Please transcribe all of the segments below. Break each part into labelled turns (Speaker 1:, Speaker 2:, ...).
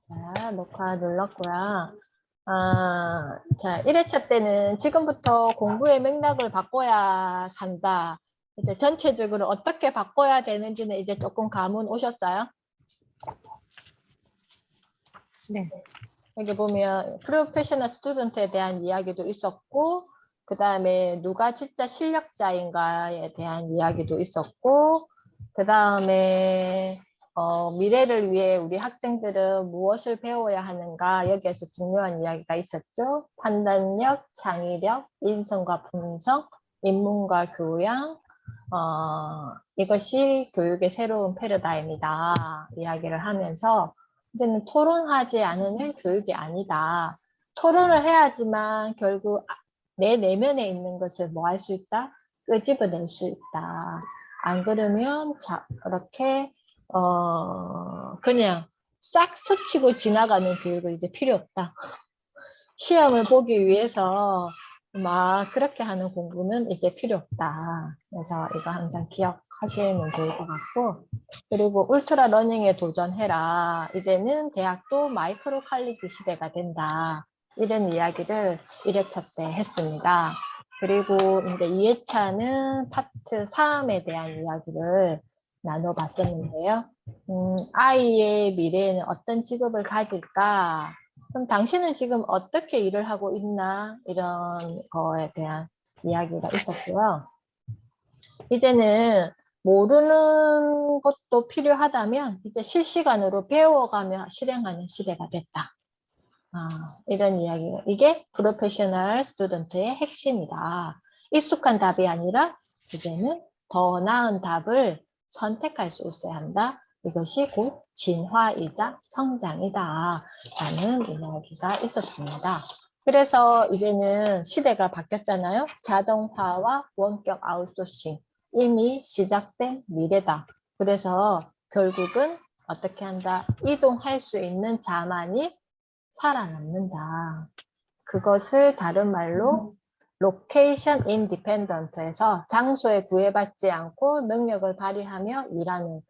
Speaker 1: 자, 녹화 눌렀고요. 자, 1회차 때는 지금부터 공부의 맥락을 바꿔야 산다. 이제 전체적으로 어떻게 바꿔야 되는지는 이제 조금 감은 오셨어요?
Speaker 2: 네.
Speaker 1: 여기 보면 프로페셔널 스튜던트에 대한 이야기도 있었고, 그 다음에 누가 진짜 실력자인가에 대한 이야기도 있었고, 그 다음에 미래를 위해 우리 학생들은 무엇을 배워야 하는가, 여기에서 중요한 이야기가 있었죠. 판단력, 창의력, 인성과 품성, 인문과 교양, 이것이 교육의 새로운 패러다임이다 이야기를 하면서, 이제는 토론하지 않으면 교육이 아니다. 토론을 해야지만 결국 내 내면에 있는 것을 뭐 할 수 있다? 끄집어낼 수 있다. 안 그러면 그렇게 그냥 싹 스치고 지나가는 교육은 이제 필요 없다. 시험을 보기 위해서 막 그렇게 하는 공부는 이제 필요 없다. 그래서 이거 항상 기억하시면 좋을 것 같고, 그리고 울트라 러닝에 도전해라. 이제는 대학도 마이크로 칼리지 시대가 된다. 이런 이야기를 1회차 때 했습니다. 그리고 이제 2회차는 파트 3에 대한 이야기를 나눠봤었는데요. 아이의 미래에는 어떤 직업을 가질까? 그럼 당신은 지금 어떻게 일을 하고 있나? 이런 거에 대한 이야기가 있었고요. 이제는 모르는 것도 필요하다면 이제 실시간으로 배워가며 실행하는 시대가 됐다. 이런 이야기가, 이게 프로페셔널 스튜던트의 핵심이다. 익숙한 답이 아니라 이제는 더 나은 답을 선택할 수 있어야 한다. 이것이 곧 진화이자 성장이다. 라는 이야기가 있었습니다. 그래서 이제는 시대가 바뀌었잖아요. 자동화와 원격 아웃소싱. 이미 시작된 미래다. 그래서 결국은 어떻게 한다? 이동할 수 있는 자만이 살아남는다. 그것을 다른 말로 로케이션 인디펜던트에서 장소에 구애받지 않고 능력을 발휘하며 일하는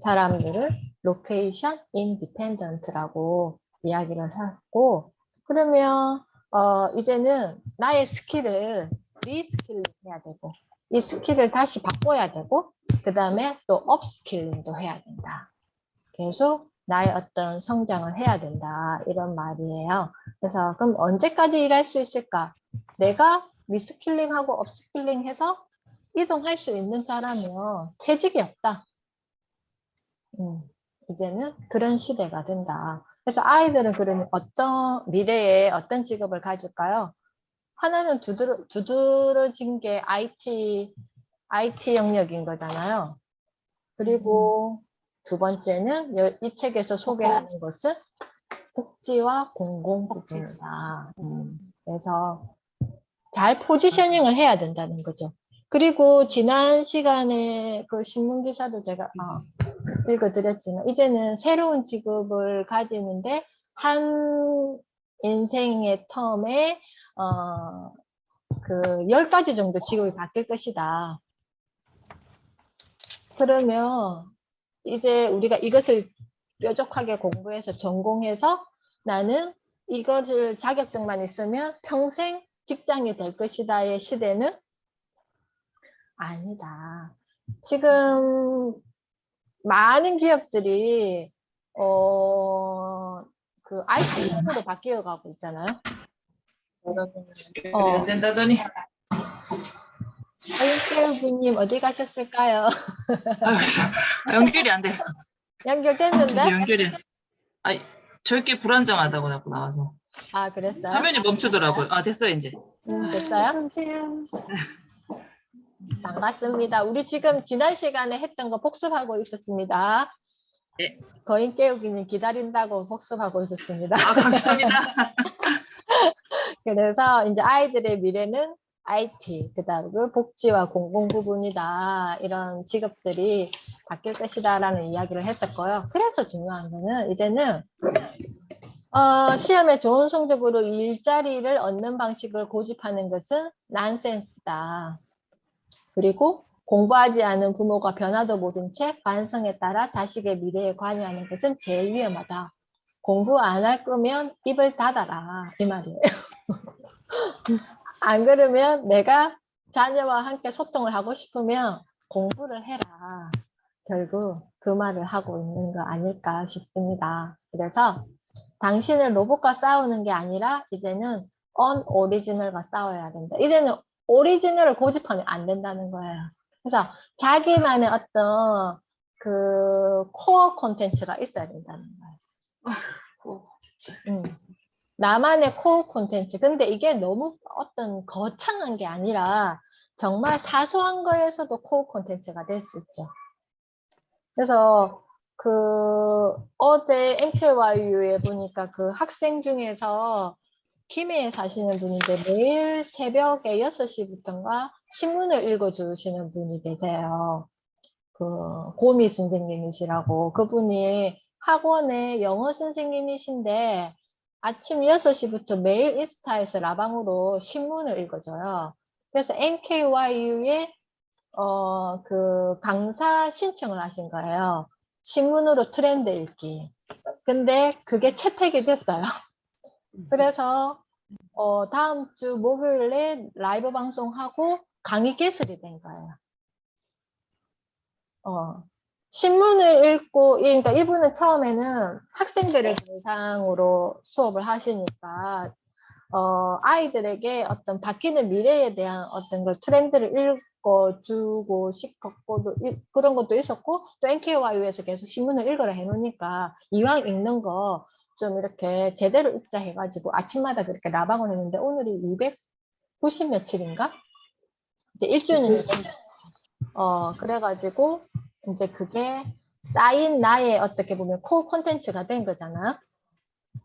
Speaker 1: 사람들을 로케이션 인디펜던트라고 이야기를 하고, 그러면 이제는 나의 스킬을 리스킬링 해야 되고, 이 스킬을 다시 바꿔야 되고, 그 다음에 또 업스킬링도 해야 된다. 계속 나의 어떤 성장을 해야 된다. 이런 말이에요. 그래서 그럼 언제까지 일할 수 있을까? 내가 리스킬링하고 업스킬링 해서 이동할 수 있는 사람이요. 퇴직이 없다. 이제는 그런 시대가 된다. 그래서 아이들은 그러면 미래에 어떤 직업을 가질까요? 하나는 두드러진 게 IT 영역인 거잖아요. 그리고 두 번째는 이 책에서 소개하는 것은 복지와 공공부문이다. 그래서 잘 포지셔닝을 해야 된다는 거죠. 그리고 지난 시간에 그 신문 기사도 제가 읽어드렸지만 이제는 새로운 직업을 가지는데 한 인생의 텀에 그 10가지 정도 직업이 바뀔 것이다. 그러면 이제 우리가 이것을 뾰족하게 공부해서 전공해서 나는 이것을 자격증만 있으면 평생 직장이 될 것이다의 시대는 아니다. 지금 많은 기업들이 그 IT으로 바뀌어 가고 있잖아요.
Speaker 3: 안 된다더니.
Speaker 1: 어윤태우님 어디 가셨을까요?
Speaker 3: 연결이 안 돼.
Speaker 1: 연결됐는데?
Speaker 3: 연결이. 아니, 저렇게 불안정하다고 자꾸 나와서.
Speaker 1: 그랬어요?
Speaker 3: 화면이 멈추더라고요. 됐어요, 이제.
Speaker 1: 됐어요? 반갑습니다. 우리 지금 지난 시간에 했던 거 복습하고 있었습니다.
Speaker 3: 네.
Speaker 1: 거인 깨우기님 기다린다고 복습하고 있었습니다.
Speaker 3: 감사합니다.
Speaker 1: 그래서 이제 아이들의 미래는 IT, 그다음에 복지와 공공 부분이다. 이런 직업들이 바뀔 것이다라는 이야기를 했었고요. 그래서 중요한 거는 이제는 시험에 좋은 성적으로 일자리를 얻는 방식을 고집하는 것은 난센스다. 그리고 공부하지 않은 부모가 변화도 모른 채 관성에 따라 자식의 미래에 관여하는 것은 제일 위험하다. 공부 안 할 거면 입을 닫아라 이 말이에요. 안 그러면 내가 자녀와 함께 소통을 하고 싶으면 공부를 해라. 결국 그 말을 하고 있는 거 아닐까 싶습니다. 그래서 당신은 로봇과 싸우는 게 아니라 이제는 언오리지널과 싸워야 된다. 이제는 오리지널을 고집하면 안 된다는 거예요. 그래서 자기만의 어떤 그 코어 콘텐츠가 있어야 된다는 거예요. 나만의 코어 콘텐츠. 근데 이게 너무 어떤 거창한 게 아니라 정말 사소한 거에서도 코어 콘텐츠가 될 수 있죠. 그래서 그 어제 MKYU에 보니까 그 학생 중에서 김해에 사시는 분인데 매일 새벽에 6시부터인가 신문을 읽어주시는 분이 계세요. 그 고미 선생님이시라고 그분이 학원의 영어 선생님이신데 아침 6시부터 매일 인스타에서 라방으로 신문을 읽어줘요. 그래서 NKYU에 그 강사 신청을 하신 거예요. 신문으로 트렌드 읽기. 근데 그게 채택이 됐어요. 그래서 다음 주 목요일에 라이브 방송하고 강의 개설이 된 거예요. 신문을 읽고, 그러니까 이분은 처음에는 학생들을 대상으로 수업을 하시니까, 아이들에게 어떤 바뀌는 미래에 대한 어떤 걸 트렌드를 읽어주고 싶었고, 그런 것도 있었고, 또 NKYU에서 계속 신문을 읽으라 해놓으니까, 이왕 읽는 거 좀 이렇게 제대로 읽자 해가지고, 아침마다 그렇게 라방을 했는데, 오늘이 290 며칠인가? 이제 일주일은 그래가지고, 이제 그게 쌓인 나의 어떻게 보면 코어 콘텐츠가 된 거잖아.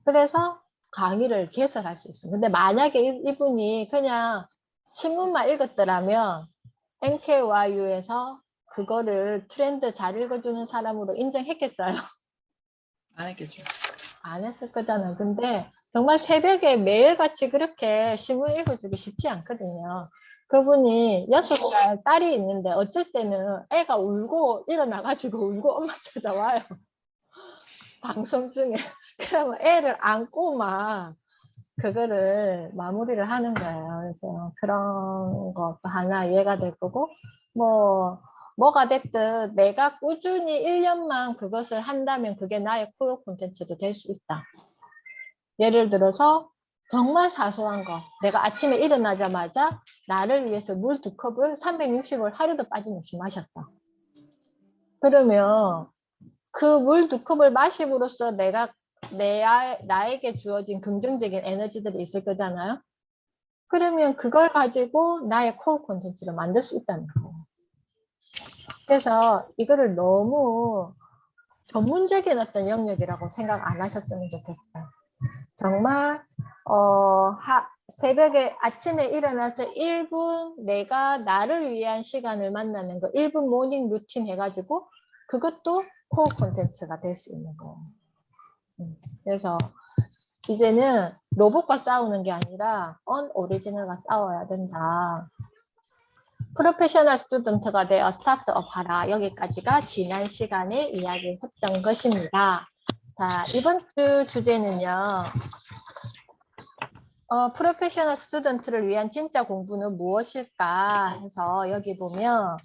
Speaker 1: 그래서 강의를 개설할 수 있어. 근데 만약에 이분이 그냥 신문만 읽었더라면 NKYU에서 그거를 트렌드 잘 읽어주는 사람으로 인정했겠어요?
Speaker 3: 안 했겠죠.
Speaker 1: 안 했을 거잖아. 근데 정말 새벽에 매일같이 그렇게 신문 읽어주기 쉽지 않거든요. 그분이 6살 딸이 있는데 어쩔 때는 애가 울고 일어나가지고 울고 엄마 찾아와요. 방송 중에. 그러면 애를 안고 막 그거를 마무리를 하는 거예요. 그래서 그런 것도 하나 이해가 될 거고, 뭐가 됐든 내가 꾸준히 1년만 그것을 한다면 그게 나의 코어 콘텐츠도 될 수 있다. 예를 들어서 정말 사소한 거. 내가 아침에 일어나자마자 나를 위해서 물 2컵을 360을 하루도 빠짐없이 마셨어. 그러면 그 물 2컵을 마심으로써 내가 나에게 주어진 긍정적인 에너지들이 있을 거잖아요. 그러면 그걸 가지고 나의 코어 콘텐츠를 만들 수 있다는 거예요. 그래서 이거를 너무 전문적인 어떤 영역이라고 생각 안 하셨으면 좋겠어요. 정말 새벽에 아침에 일어나서 1분 내가 나를 위한 시간을 만나는 거 1분 모닝 루틴 해가지고 그것도 코어 콘텐츠가 될 수 있는 거예요. 그래서 이제는 로봇과 싸우는 게 아니라 언오리지널과 싸워야 된다. 프로페셔널 스튜던트가 되어 스타트업 하라. 여기까지가 지난 시간에 이야기했던 것입니다. 자, 이번 주 주제는요. 프로페셔널 스튜던트를 위한 진짜 공부는 무엇일까 해서 여기 보면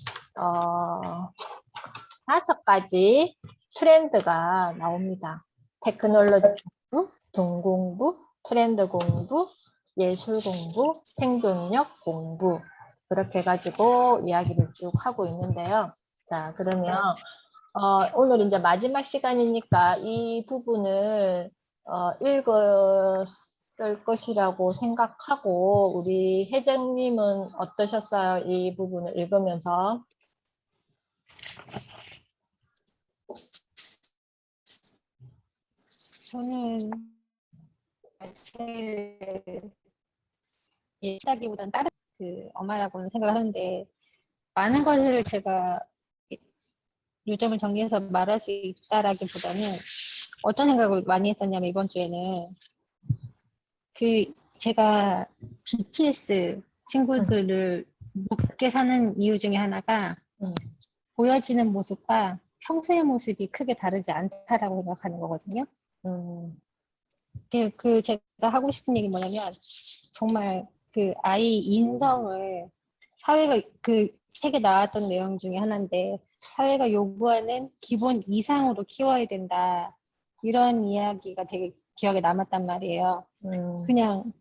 Speaker 1: 5가지 트렌드가 나옵니다. 테크놀로지 공부, 동공부, 트렌드 공부, 예술 공부, 생존력 공부 그렇게 해가지고 이야기를 쭉 하고 있는데요. 자, 그러면 오늘 이제 마지막 시간이니까 이 부분을 읽었을 것이라고 생각하고 우리 혜정님은 어떠셨어요? 이 부분을 읽으면서.
Speaker 2: 저는 사실 일하기보다는 다른 그 엄마라고는 생각을 하는데 많은 것을 제가 요점을 정리해서 말할 수 있다라기보다는 어떤 생각을 많이 했었냐면 이번 주에는 그 제가 BTS 친구들을 높게 사는 이유 중에 하나가 보여지는 모습과 평소의 모습이 크게 다르지 않다라고 생각하는 거거든요. 제가 하고 싶은 얘기 뭐냐면 정말 그 아이 인성을 사회가 그 책에 나왔던 내용 중에 하나인데 사회가 요구하는 기본 이상으로 키워야 된다. 이런 이야기가 되게 기억에 남았단 말이에요. 그냥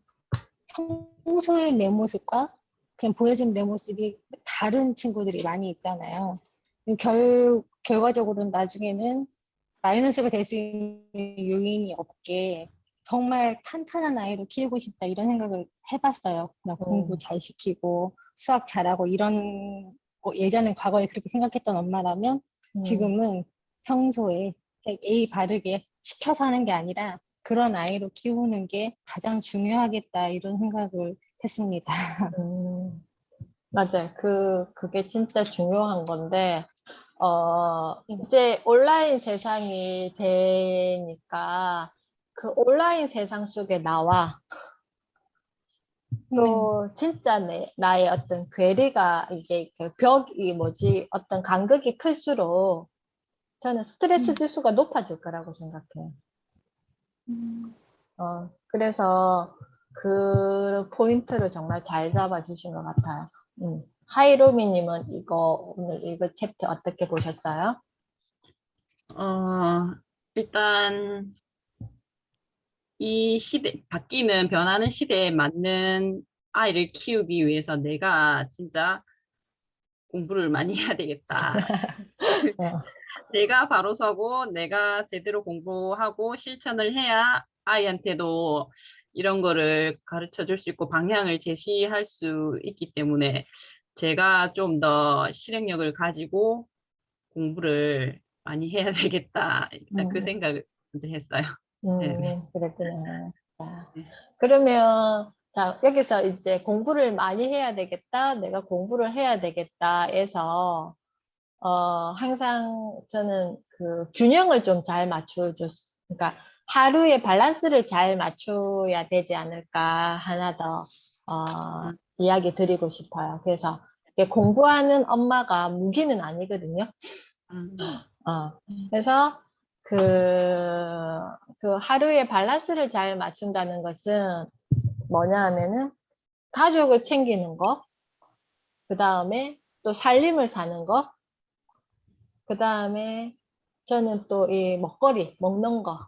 Speaker 2: 평소의 내 모습과 그냥 보여진 내 모습이 다른 친구들이 많이 있잖아요. 결과적으로는 나중에는 마이너스가 될 수 있는 요인이 없게 정말 탄탄한 아이로 키우고 싶다 이런 생각을 해봤어요. 그냥 공부 잘 시키고 수학 잘하고 이런 거 예전엔 과거에 그렇게 생각했던 엄마라면 지금은 평소에 그냥 예의 바르게 시켜서 하는 게 아니라 그런 아이로 키우는 게 가장 중요하겠다 이런 생각을 했습니다.
Speaker 1: 맞아요. 그게 진짜 중요한 건데, 이제 온라인 세상이 되니까 그 온라인 세상 속에 나와
Speaker 2: 네.
Speaker 1: 또 진짜 나의 어떤 괴리가 이게 그 벽이 뭐지 어떤 간극이 클수록 저는 스트레스 지수가 높아질 거라고 생각해요. 그래서 그 포인트를 정말 잘 잡아주신 것 같아요. 하이로미님은 이거 오늘 이거 챕터 어떻게 보셨어요?
Speaker 4: 일단 이 바뀌는 변하는 시대에 맞는 아이를 키우기 위해서 내가 진짜 공부를 많이 해야 되겠다.
Speaker 1: 어,
Speaker 4: 내가 바로 서고 내가 제대로 공부하고 실천을 해야 아이한테도 이런 거를 가르쳐 줄 수 있고 방향을 제시할 수 있기 때문에 제가 좀 더 실행력을 가지고 공부를 많이 해야 되겠다. 일단 그
Speaker 1: 음,
Speaker 4: 생각을 먼저 했어요. 네네.
Speaker 1: 그랬구나. 자,
Speaker 4: 네.
Speaker 1: 그러면 자, 여기서 이제 공부를 많이 해야 되겠다, 내가 공부를 해야 되겠다 해서 항상 저는 그 균형을 좀 잘 그러니까 하루의 밸런스를 잘 맞춰야 되지 않을까 하나 더, 이야기 드리고 싶어요. 그래서 이게 공부하는 엄마가 무기는 아니거든요.
Speaker 4: 음,
Speaker 1: 어, 그래서 그, 그 하루의 밸런스를 잘 맞춘다는 것은 뭐냐 하면은 가족을 챙기는 거, 그 다음에 또 살림을 사는 거, 그 다음에 저는 또 이 먹거리, 먹는 거,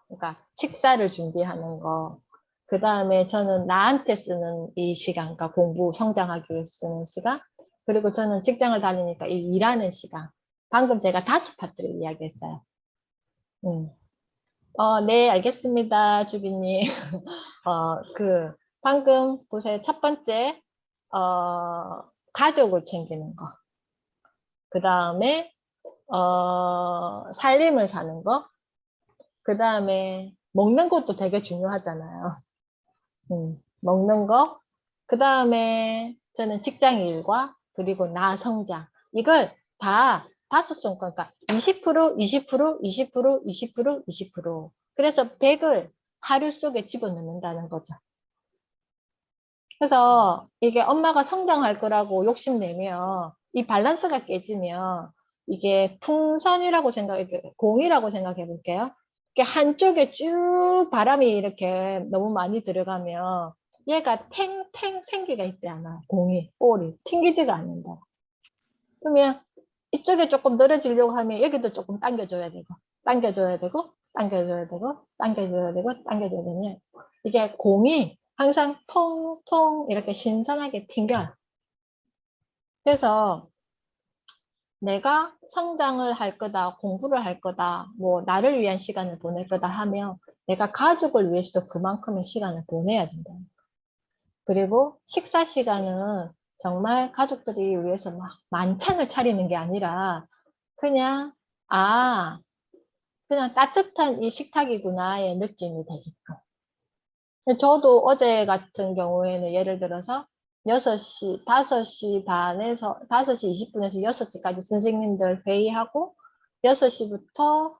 Speaker 1: 그러니까 식사를 준비하는 거, 그 다음에 저는 나한테 쓰는 이 시간, 그러니까 공부, 성장하기 위해서 쓰는 시간, 그리고 저는 직장을 다니니까 이 일하는 시간. 방금 제가 5파트를 이야기했어요. 음. 네, 알겠습니다, 주비님. 방금 보세요. 첫 번째, 가족을 챙기는 거. 그 다음에, 살림을 사는 거. 그 다음에, 먹는 것도 되게 중요하잖아요. 먹는 거. 그 다음에, 저는 직장 일과, 그리고 나 성장. 이걸 다 5손가락, 그러니까 20%, 20%, 20%, 20%, 20%. 그래서 100을 하루 속에 집어넣는다는 거죠. 그래서 이게 엄마가 성장할 거라고 욕심내면 이 밸런스가 깨지면 이게 풍선이라고 공이라고 생각해 볼게요. 이게 한쪽에 쭉 바람이 이렇게 너무 많이 들어가면 얘가 탱탱 생기가 있지 않아. 볼이 튕기지가 않는다. 그러면 이쪽에 조금 늘어지려고 하면 여기도 조금 당겨줘야 되고, 당겨줘야 되고, 당겨줘야 되고, 당겨줘야 되고, 당겨줘야 되면 이게 공이 항상 통통 이렇게 신선하게 튕겨요. 그래서 내가 성장을 할 거다, 공부를 할 거다, 뭐 나를 위한 시간을 보낼 거다 하면 내가 가족을 위해서도 그만큼의 시간을 보내야 된다. 그리고 식사 시간은 정말 가족들이 위해서 막 만찬을 차리는 게 아니라 그냥, 아, 그냥 따뜻한 이 식탁이구나의 느낌이 되게끔. 저도 어제 같은 경우에는 예를 들어서 6시, 5시 반에서, 5시 20분에서 6시까지 선생님들 회의하고 6시부터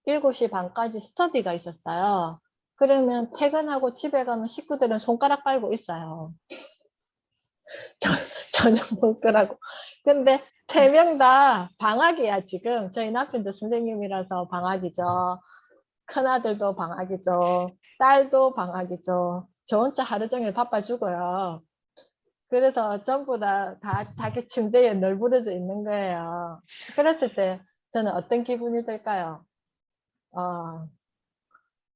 Speaker 1: 7시 반까지 스터디가 있었어요. 그러면 퇴근하고 집에 가면 식구들은 손가락 빨고 있어요. 저녁 먹더라고. 근데 3명 다 방학이야, 지금. 저희 남편도 선생님이라서 방학이죠. 큰아들도 방학이죠. 딸도 방학이죠. 저 혼자 하루 종일 바빠 죽어요. 그래서 전부 다 자기 침대에 널브러져 있는 거예요. 그랬을 때 저는 어떤 기분이 들까요? 어,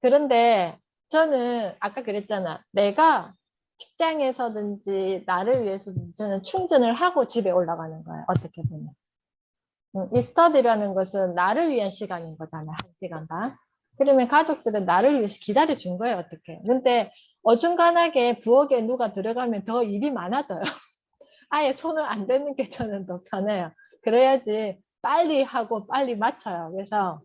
Speaker 1: 그런데 저는 아까 그랬잖아. 내가 직장에서든지 나를 위해서든지 저는 충전을 하고 집에 올라가는 거예요. 어떻게 보면. 이 스터디라는 것은 나를 위한 시간인 거잖아. 1시간 반. 그러면 가족들은 나를 위해서 기다려 준 거예요. 어떻게. 근데 어중간하게 부엌에 누가 들어가면 더 일이 많아져요. 아예 손을 안 대는 게 저는 더 편해요. 그래야지 빨리 하고 빨리 맞춰요. 그래서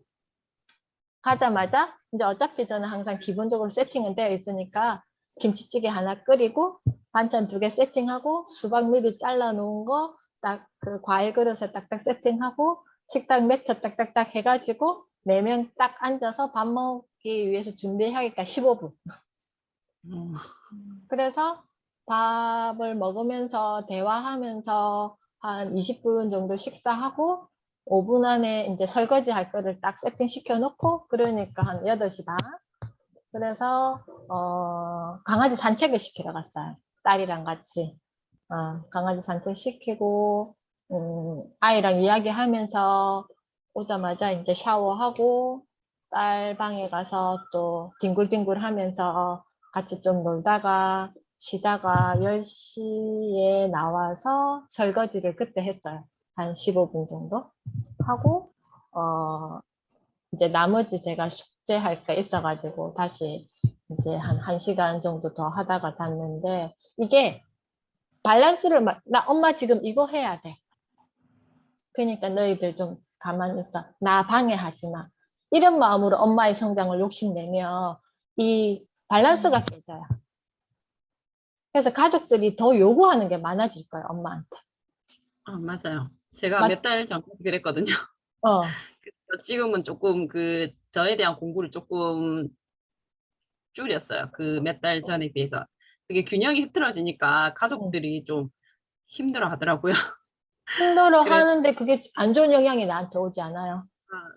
Speaker 1: 가자마자 이제 어차피 저는 항상 기본적으로 세팅은 되어 있으니까 김치찌개 하나 끓이고 반찬 2개 세팅하고 수박 미리 잘라 놓은 거 딱 그 과일 그릇에 딱딱 세팅하고 식당 매트 딱딱딱 해가지고 4명 딱 앉아서 밥 먹기 위해서 준비하기까 15분.
Speaker 4: 음.
Speaker 1: 그래서 밥을 먹으면서 대화하면서 한 20분 정도 식사하고 5분 안에 이제 설거지 할 거를 딱 세팅 시켜 놓고 그러니까 한 8시 반. 그래서 강아지 산책을 시키러 갔어요. 딸이랑 같이. 강아지 산책 시키고 아이랑 이야기하면서 오자마자 이제 샤워하고 딸 방에 가서 또 뒹굴뒹굴 하면서 같이 좀 놀다가 쉬다가 10시에 나와서 설거지를 그때 했어요. 한 15분 정도 하고 이제 나머지 제가 숙제할 게 있어가지고 다시 이제 한 1시간 정도 더 하다가 잤는데 이게 밸런스를 나 엄마 지금 이거 해야 돼. 그러니까 너희들 좀 가만히 있어. 나 방해하지 마. 이런 마음으로 엄마의 성장을 욕심내면 이 밸런스가 깨져요. 그래서 가족들이 더 요구하는 게 많아질 거예요, 엄마한테.
Speaker 4: 맞아요. 제가
Speaker 1: 맞,
Speaker 4: 몇 달 전까지 그랬거든요.
Speaker 1: 어,
Speaker 4: 그래서 지금은 조금 그 저에 대한 공부를 조금 줄였어요. 그 몇 달 전에 비해서. 그게 균형이 흐트러지니까
Speaker 1: 응.
Speaker 4: 가족들이 좀 힘들어 하더라고요.
Speaker 1: 힘들어
Speaker 4: 그래서,
Speaker 1: 하는데 그게 안 좋은 영향이 나한테 오지 않아요.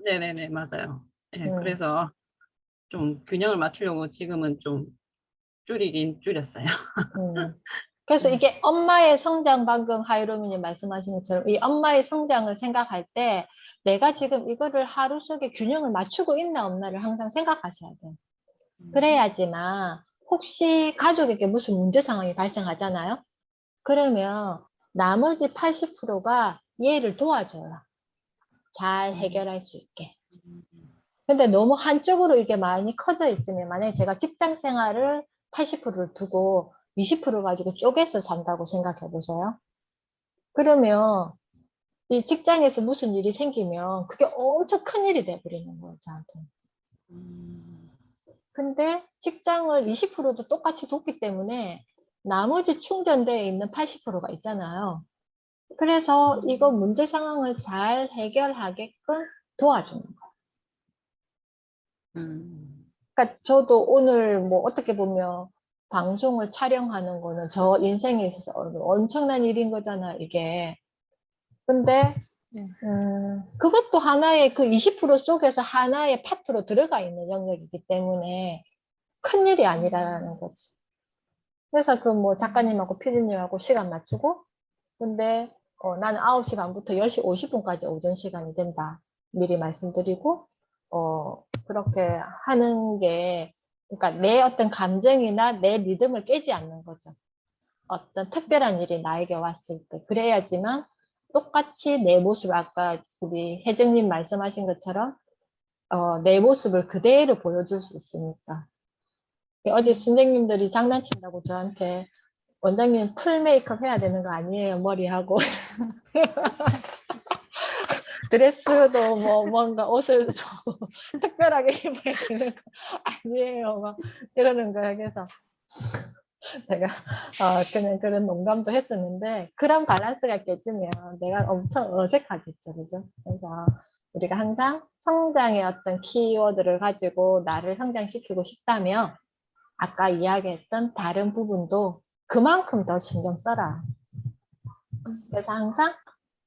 Speaker 4: 네네네, 맞아요. 예,
Speaker 1: 응.
Speaker 4: 그래서 좀 균형을 맞추려고 지금은 좀 줄이긴 줄였어요.
Speaker 1: 그래서
Speaker 4: 네.
Speaker 1: 이게 엄마의 성장, 방금 하이로미님 말씀하신 것처럼 이 엄마의 성장을 생각할 때 내가 지금 이거를 하루 속에 균형을 맞추고 있나 없나를 항상 생각하셔야 돼요. 그래야지만 혹시 가족에게 무슨 문제 상황이 발생하잖아요. 그러면 나머지 80%가 얘를 도와줘요. 잘
Speaker 4: 음,
Speaker 1: 해결할 수 있게. 근데 너무 한쪽으로 이게 많이 커져 있으면 만약에 제가 직장 생활을 80%를 두고 20% 가지고 쪼개서 산다고 생각해 보세요. 그러면 이 직장에서 무슨 일이 생기면 그게 엄청 큰 일이 돼버리는 거예요, 저한테.
Speaker 4: 음,
Speaker 1: 근데 직장을 20%도 똑같이 뒀기 때문에 나머지 충전되어 있는 80%가 있잖아요. 그래서 이거 문제 상황을 잘 해결하게끔 도와주는 거예요.
Speaker 4: 음,
Speaker 1: 그러니까 저도 오늘 뭐 어떻게 보면 방송을 촬영하는 거는 저 인생에 있어서 엄청난 일인 거잖아, 이게. 근데
Speaker 2: 네.
Speaker 1: 그것도 하나의 그 20% 속에서 하나의 파트로 들어가 있는 영역이기 때문에 큰일이 아니라는 거지. 그래서 그 뭐 작가님하고 피디님하고 시간 맞추고, 근데 나는 9시 반부터 10시 50분까지 오전 시간이 된다. 미리 말씀드리고, 그렇게 하는 게, 그러니까 내 어떤 감정이나 내 리듬을 깨지 않는 거죠. 어떤 특별한 일이 나에게 왔을 때. 그래야지만 똑같이 내 모습, 아까 우리 혜정님 말씀하신 것처럼, 내 모습을 그대로 보여줄 수 있으니까. 어제 선생님들이 장난친다고 저한테 원장님 풀 메이크업 해야 되는 거 아니에요? 머리하고. 드레스도 뭐 뭔가 옷을 좀 특별하게 입어야 되는 거 아니에요? 막 이러는 거예요. 그래서 내가 그냥 그런 농담도 했었는데 그런 밸런스가 깨지면 내가 엄청 어색하겠죠. 그죠? 그래서 우리가 항상 성장의 어떤 키워드를 가지고 나를 성장시키고 싶다면 아까 이야기했던 다른 부분도 그만큼 더 신경 써라. 그래서 항상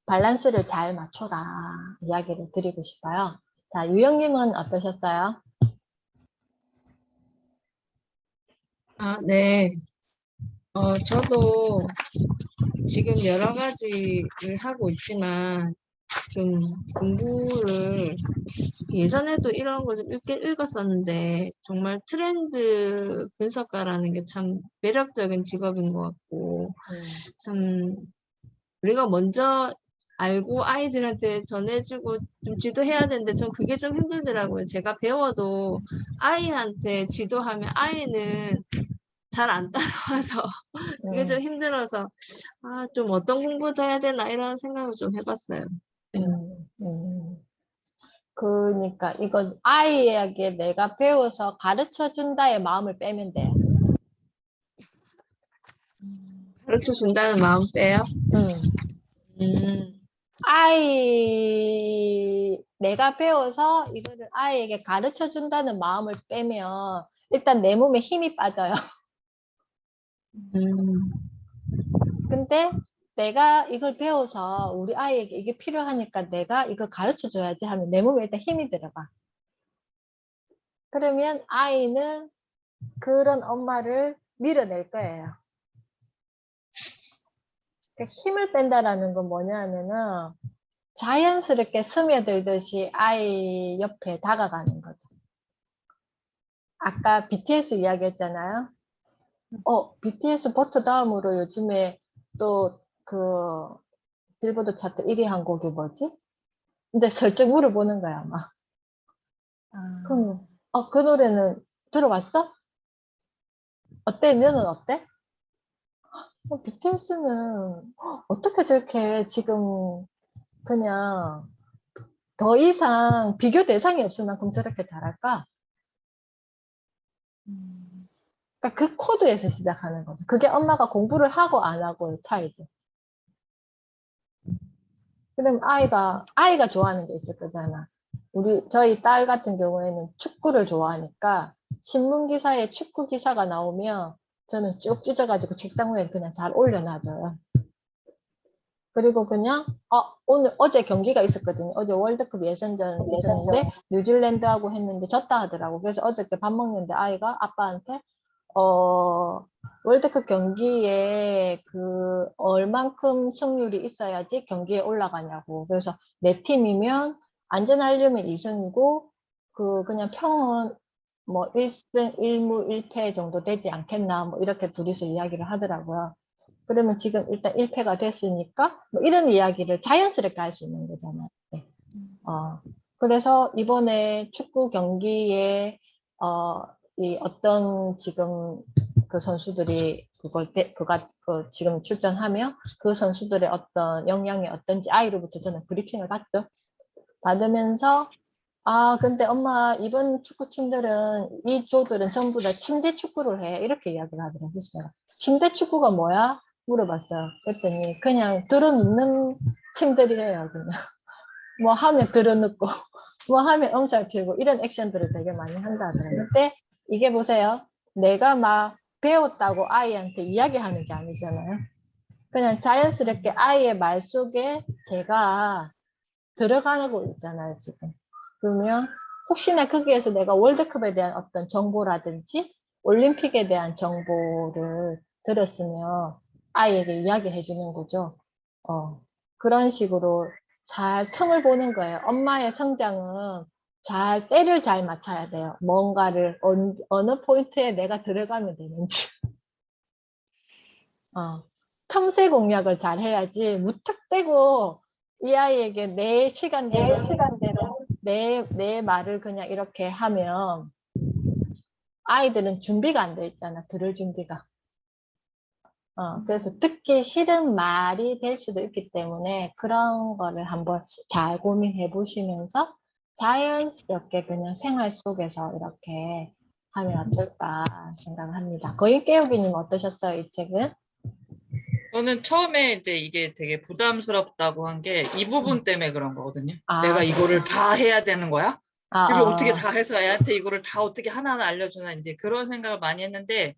Speaker 1: 밸런스를 잘 맞춰라 이야기를 드리고 싶어요. 자, 유영님은 어떠셨어요?
Speaker 5: 아, 네. 저도 지금 여러 가지를 하고 있지만 좀 공부를 예전에도 이런 걸 좀 읽었었는데 정말 트렌드 분석가라는 게 참 매력적인 직업인 것 같고 참 우리가 먼저 알고 아이들한테 전해주고 좀 지도해야 되는데 전 그게 좀 힘들더라고요. 제가 배워도 아이한테 지도하면 아이는 잘 안 따라와서 그게 좀 힘들어서 아, 좀 어떤 공부 더 해야 되나 이런 생각을 좀 해봤어요.
Speaker 1: 그러니까 이건 아이에게 내가 배워서 가르쳐 준다의 마음을 빼면 돼.
Speaker 5: 가르쳐 준다는 마음 빼요.
Speaker 1: 내가 배워서 이거를 아이에게 가르쳐 준다는 마음을 빼면 일단 내 몸에 힘이 빠져요. 근데 내가 이걸 배워서 우리 아이에게 이게 필요하니까 내가 이걸 가르쳐 줘야지 하면 내 몸에 일단 힘이 들어가. 그러면 아이는 그런 엄마를 밀어낼 거예요. 그러니까 힘을 뺀다라는 건 뭐냐면은 자연스럽게 스며들듯이 아이 옆에 다가가는 거죠. 아까 BTS 이야기했잖아요. BTS 버터 다음으로 요즘에 또 그 빌보드 차트 1위 한 곡이 뭐지? 이제 슬쩍 물어보는 거야, 아마. 그럼, 그 노래는 들어봤어? 어때? 너는 어때? BTS는 어떻게 저렇게 지금 그냥 더 이상 비교 대상이 없을 만큼 저렇게 잘할까? 그러니까 그 코드에서 시작하는 거죠. 그게 엄마가 공부를 하고 안 하고의 차이죠. 그럼 아이가 좋아하는 게 있을 거잖아. 저희 딸 같은 경우에는 축구를 좋아하니까 신문 기사에 축구 기사가 나오면 저는 쭉 찢어가지고 책상 위에 그냥 잘 올려놔줘요. 그리고 그냥 어제 경기가 있었거든요. 어제 월드컵 예선전 있었는데 뉴질랜드하고 했는데 졌다 하더라고. 그래서 어저께 밥 먹는데 아이가 아빠한테 월드컵 경기에 얼만큼 승률이 있어야지 경기에 올라가냐고. 그래서 내 팀이면 안전하려면 2승이고 그냥 평은 뭐 1승 1무 1패 정도 되지 않겠나 뭐 이렇게 둘이서 이야기를 하더라고요. 그러면 지금 일단 1패가 됐으니까 뭐 이런 이야기를 자연스럽게 할 수 있는 거잖아요. 네. 그래서 이번에 축구 경기에 이 어떤 지금 그 선수들이 지금 출전하며 그 선수들의 어떤 역량이 어떤지 아이로부터 저는 브리핑을 받죠. 받으면서 근데 엄마 이번 축구팀들은 이 조들은 전부 다 침대 축구를 해 이렇게 이야기를 하더라고요. 그래서 침대 축구가 뭐야? 물어봤어요. 그랬더니 그냥 들어눕는 팀들이래요. 그냥 뭐 하면 들어눕고 뭐 하면 엄살 피우고 이런 액션들을 되게 많이 한다 하더라고요. 근데 이게 보세요. 내가 막 배웠다고 아이한테 이야기하는 게 아니잖아요. 그냥 자연스럽게 아이의 말 속에 제가 들어가고 있잖아요, 지금. 그러면 혹시나 거기에서 내가 월드컵에 대한 어떤 정보라든지 올림픽에 대한 정보를 들었으면 아이에게 이야기해 주는 거죠. 그런 식으로 잘 틈을 보는 거예요. 엄마의 성장은 때를 잘 맞춰야 돼요. 뭔가를 어느 포인트에 내가 들어가면 되는지. 틈새 공략을 잘 해야지 무턱대고 이 아이에게 내 시간대로 내 말을 그냥 이렇게 하면 아이들은 준비가 안 돼 있잖아. 들을 준비가. 그래서 듣기 싫은 말이 될 수도 있기 때문에 그런 거를 한번 잘 고민해 보시면서 자연스럽게 그냥 생활 속에서 이렇게 하면 어떨까 생각합니다. 거인 깨우기님 어떠셨어요, 이 책은?
Speaker 3: 저는 처음에 이제 이게 되게 부담스럽다고 한 게 이 부분 때문에 그런 거거든요. 내가 이거를 다 해야 되는 거야? 이걸 어떻게 다 해서 애한테 이거를 다 어떻게 하나하나 알려주나 이제 그런 생각을 많이 했는데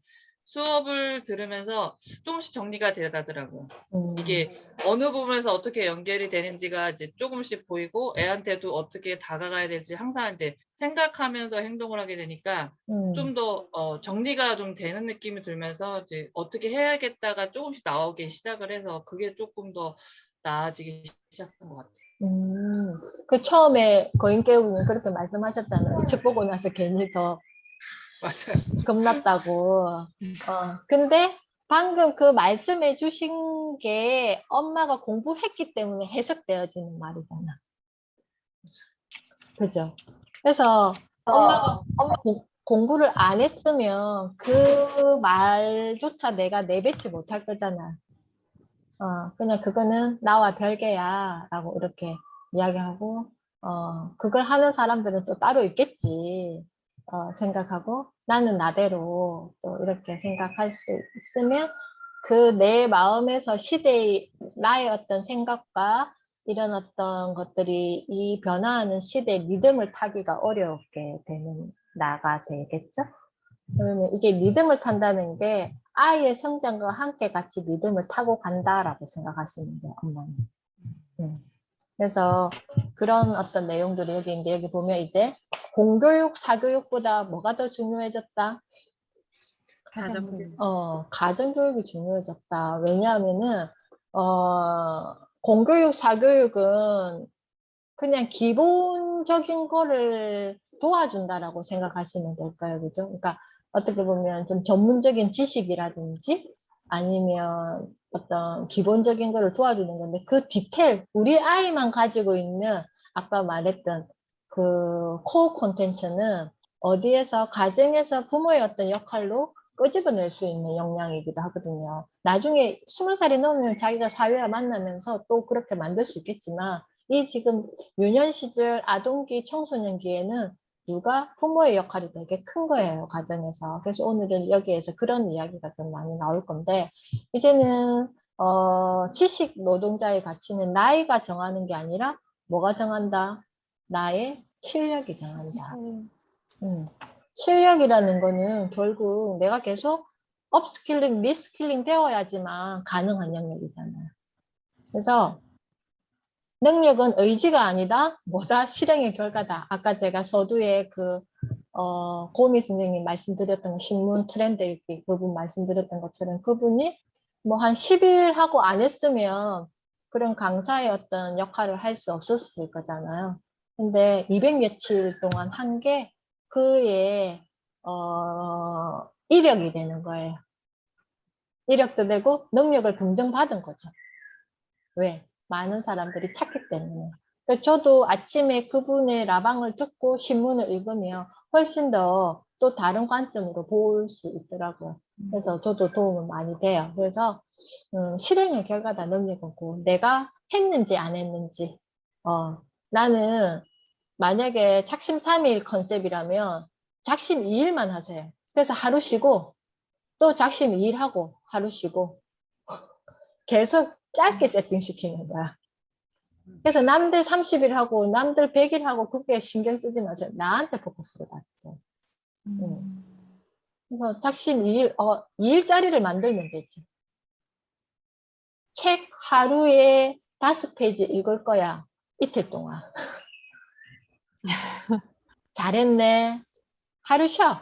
Speaker 3: 수업을 들으면서 조금씩 정리가 돼가더라고요.
Speaker 1: 음.
Speaker 3: 이게 어느 부분에서 어떻게 연결이 되는지가 이제 조금씩 보이고 애한테도 어떻게 다가가야 될지 항상 이제 생각하면서 행동을 하게 되니까 좀 더 정리가 좀 되는 느낌이 들면서 이제 어떻게 해야겠다가 조금씩 나오기 시작을 해서 그게 조금 더 나아지기 시작한 것 같아요.
Speaker 1: 그 처음에 거인교육은 그렇게 말씀하셨잖아요. 책 보고 나서 괜히 더
Speaker 3: 맞아요.
Speaker 1: 겁났다고. 근데 방금 그 말씀해 주신 게 엄마가 공부했기 때문에 해석되어지는 말이잖아. 그죠? 그래서 엄마가 공부를 안 했으면 그 말조차 내가 내뱉지 못할 거잖아. 그냥 그거는 나와 별개야 라고 이렇게 이야기하고, 그걸 하는 사람들은 또 따로 있겠지, 생각하고, 나는 나대로 또 이렇게 생각할 수 있으면, 그 내 마음에서 시대의, 나의 어떤 생각과 이런 어떤 것들이 이 변화하는 시대의 리듬을 타기가 어렵게 되는 나가 되겠죠? 그러면 이게 리듬을 탄다는 게 아이의 성장과 함께 같이 리듬을 타고 간다라고 생각하시면 돼요, 엄마는. 그래서 그런 어떤 내용들이 여기 있는데, 여기 보면 이제 공교육, 사교육보다 뭐가 더 중요해졌다?
Speaker 2: 가정교육.
Speaker 1: 가정교육이 중요해졌다. 왜냐하면은, 공교육, 사교육은 그냥 기본적인 거를 도와준다라고 생각하시면 될까요? 그죠? 그러니까 어떻게 보면 좀 전문적인 지식이라든지 아니면 어떤 기본적인 거를 도와주는 건데 그 디테일, 우리 아이만 가지고 있는 아까 말했던 그 코어 콘텐츠는 어디에서 가정에서 부모의 어떤 역할로 끄집어낼 수 있는 역량이기도 하거든요. 나중에 20살이 넘으면 자기가 사회와 만나면서 또 그렇게 만들 수 있겠지만 이 지금 유년 시절 아동기 청소년기에는 누가 부모의 역할이 되게 큰 거예요, 가정에서. 그래서 오늘은 여기에서 그런 이야기가 좀 많이 나올 건데 이제는 지식 노동자의 가치는 나이가 정하는 게 아니라 뭐가 정한다? 나의 실력이 정한다. 실력이라는 거는 결국 내가 계속 업스킬링, 리스킬링 되어야지만 가능한 영역이잖아요. 그래서 능력은 의지가 아니다. 뭐다? 실행의 결과다. 아까 제가 서두에 고미 선생님 말씀드렸던 신문 트렌드 읽기 그분 말씀드렸던 것처럼 그분이 뭐 한 10일 하고 안 했으면 그런 강사의 어떤 역할을 할 수 없었을 거잖아요. 근데 200 며칠 동안 한 게 그의, 이력이 되는 거예요. 이력도 되고 능력을 긍정받은 거죠. 왜? 많은 사람들이 찾기 때문에. 그러니까 저도 아침에 그분의 라방을 듣고 신문을 읽으면 훨씬 더 또 다른 관점으로 볼 수 있더라고요. 그래서 저도 도움은 많이 돼요. 그래서 실행의 결과다 능력이고 내가 했는지 안 했는지. 나는 만약에 작심 3일 컨셉이라면 작심 2일만 하세요. 그래서 하루 쉬고 또 작심 2일 하고 하루 쉬고 계속 짧게 세팅시키는 거야. 그래서 남들 30일 하고 남들 100일 하고 그게 신경 쓰지 마세요. 나한테 포커스를 맞춰요. 그래서 작심 2일, 2일짜리를 만들면 되지. 책 하루에 5페이지 읽을 거야. 이틀 동안. 잘했네. 하루 쉬어.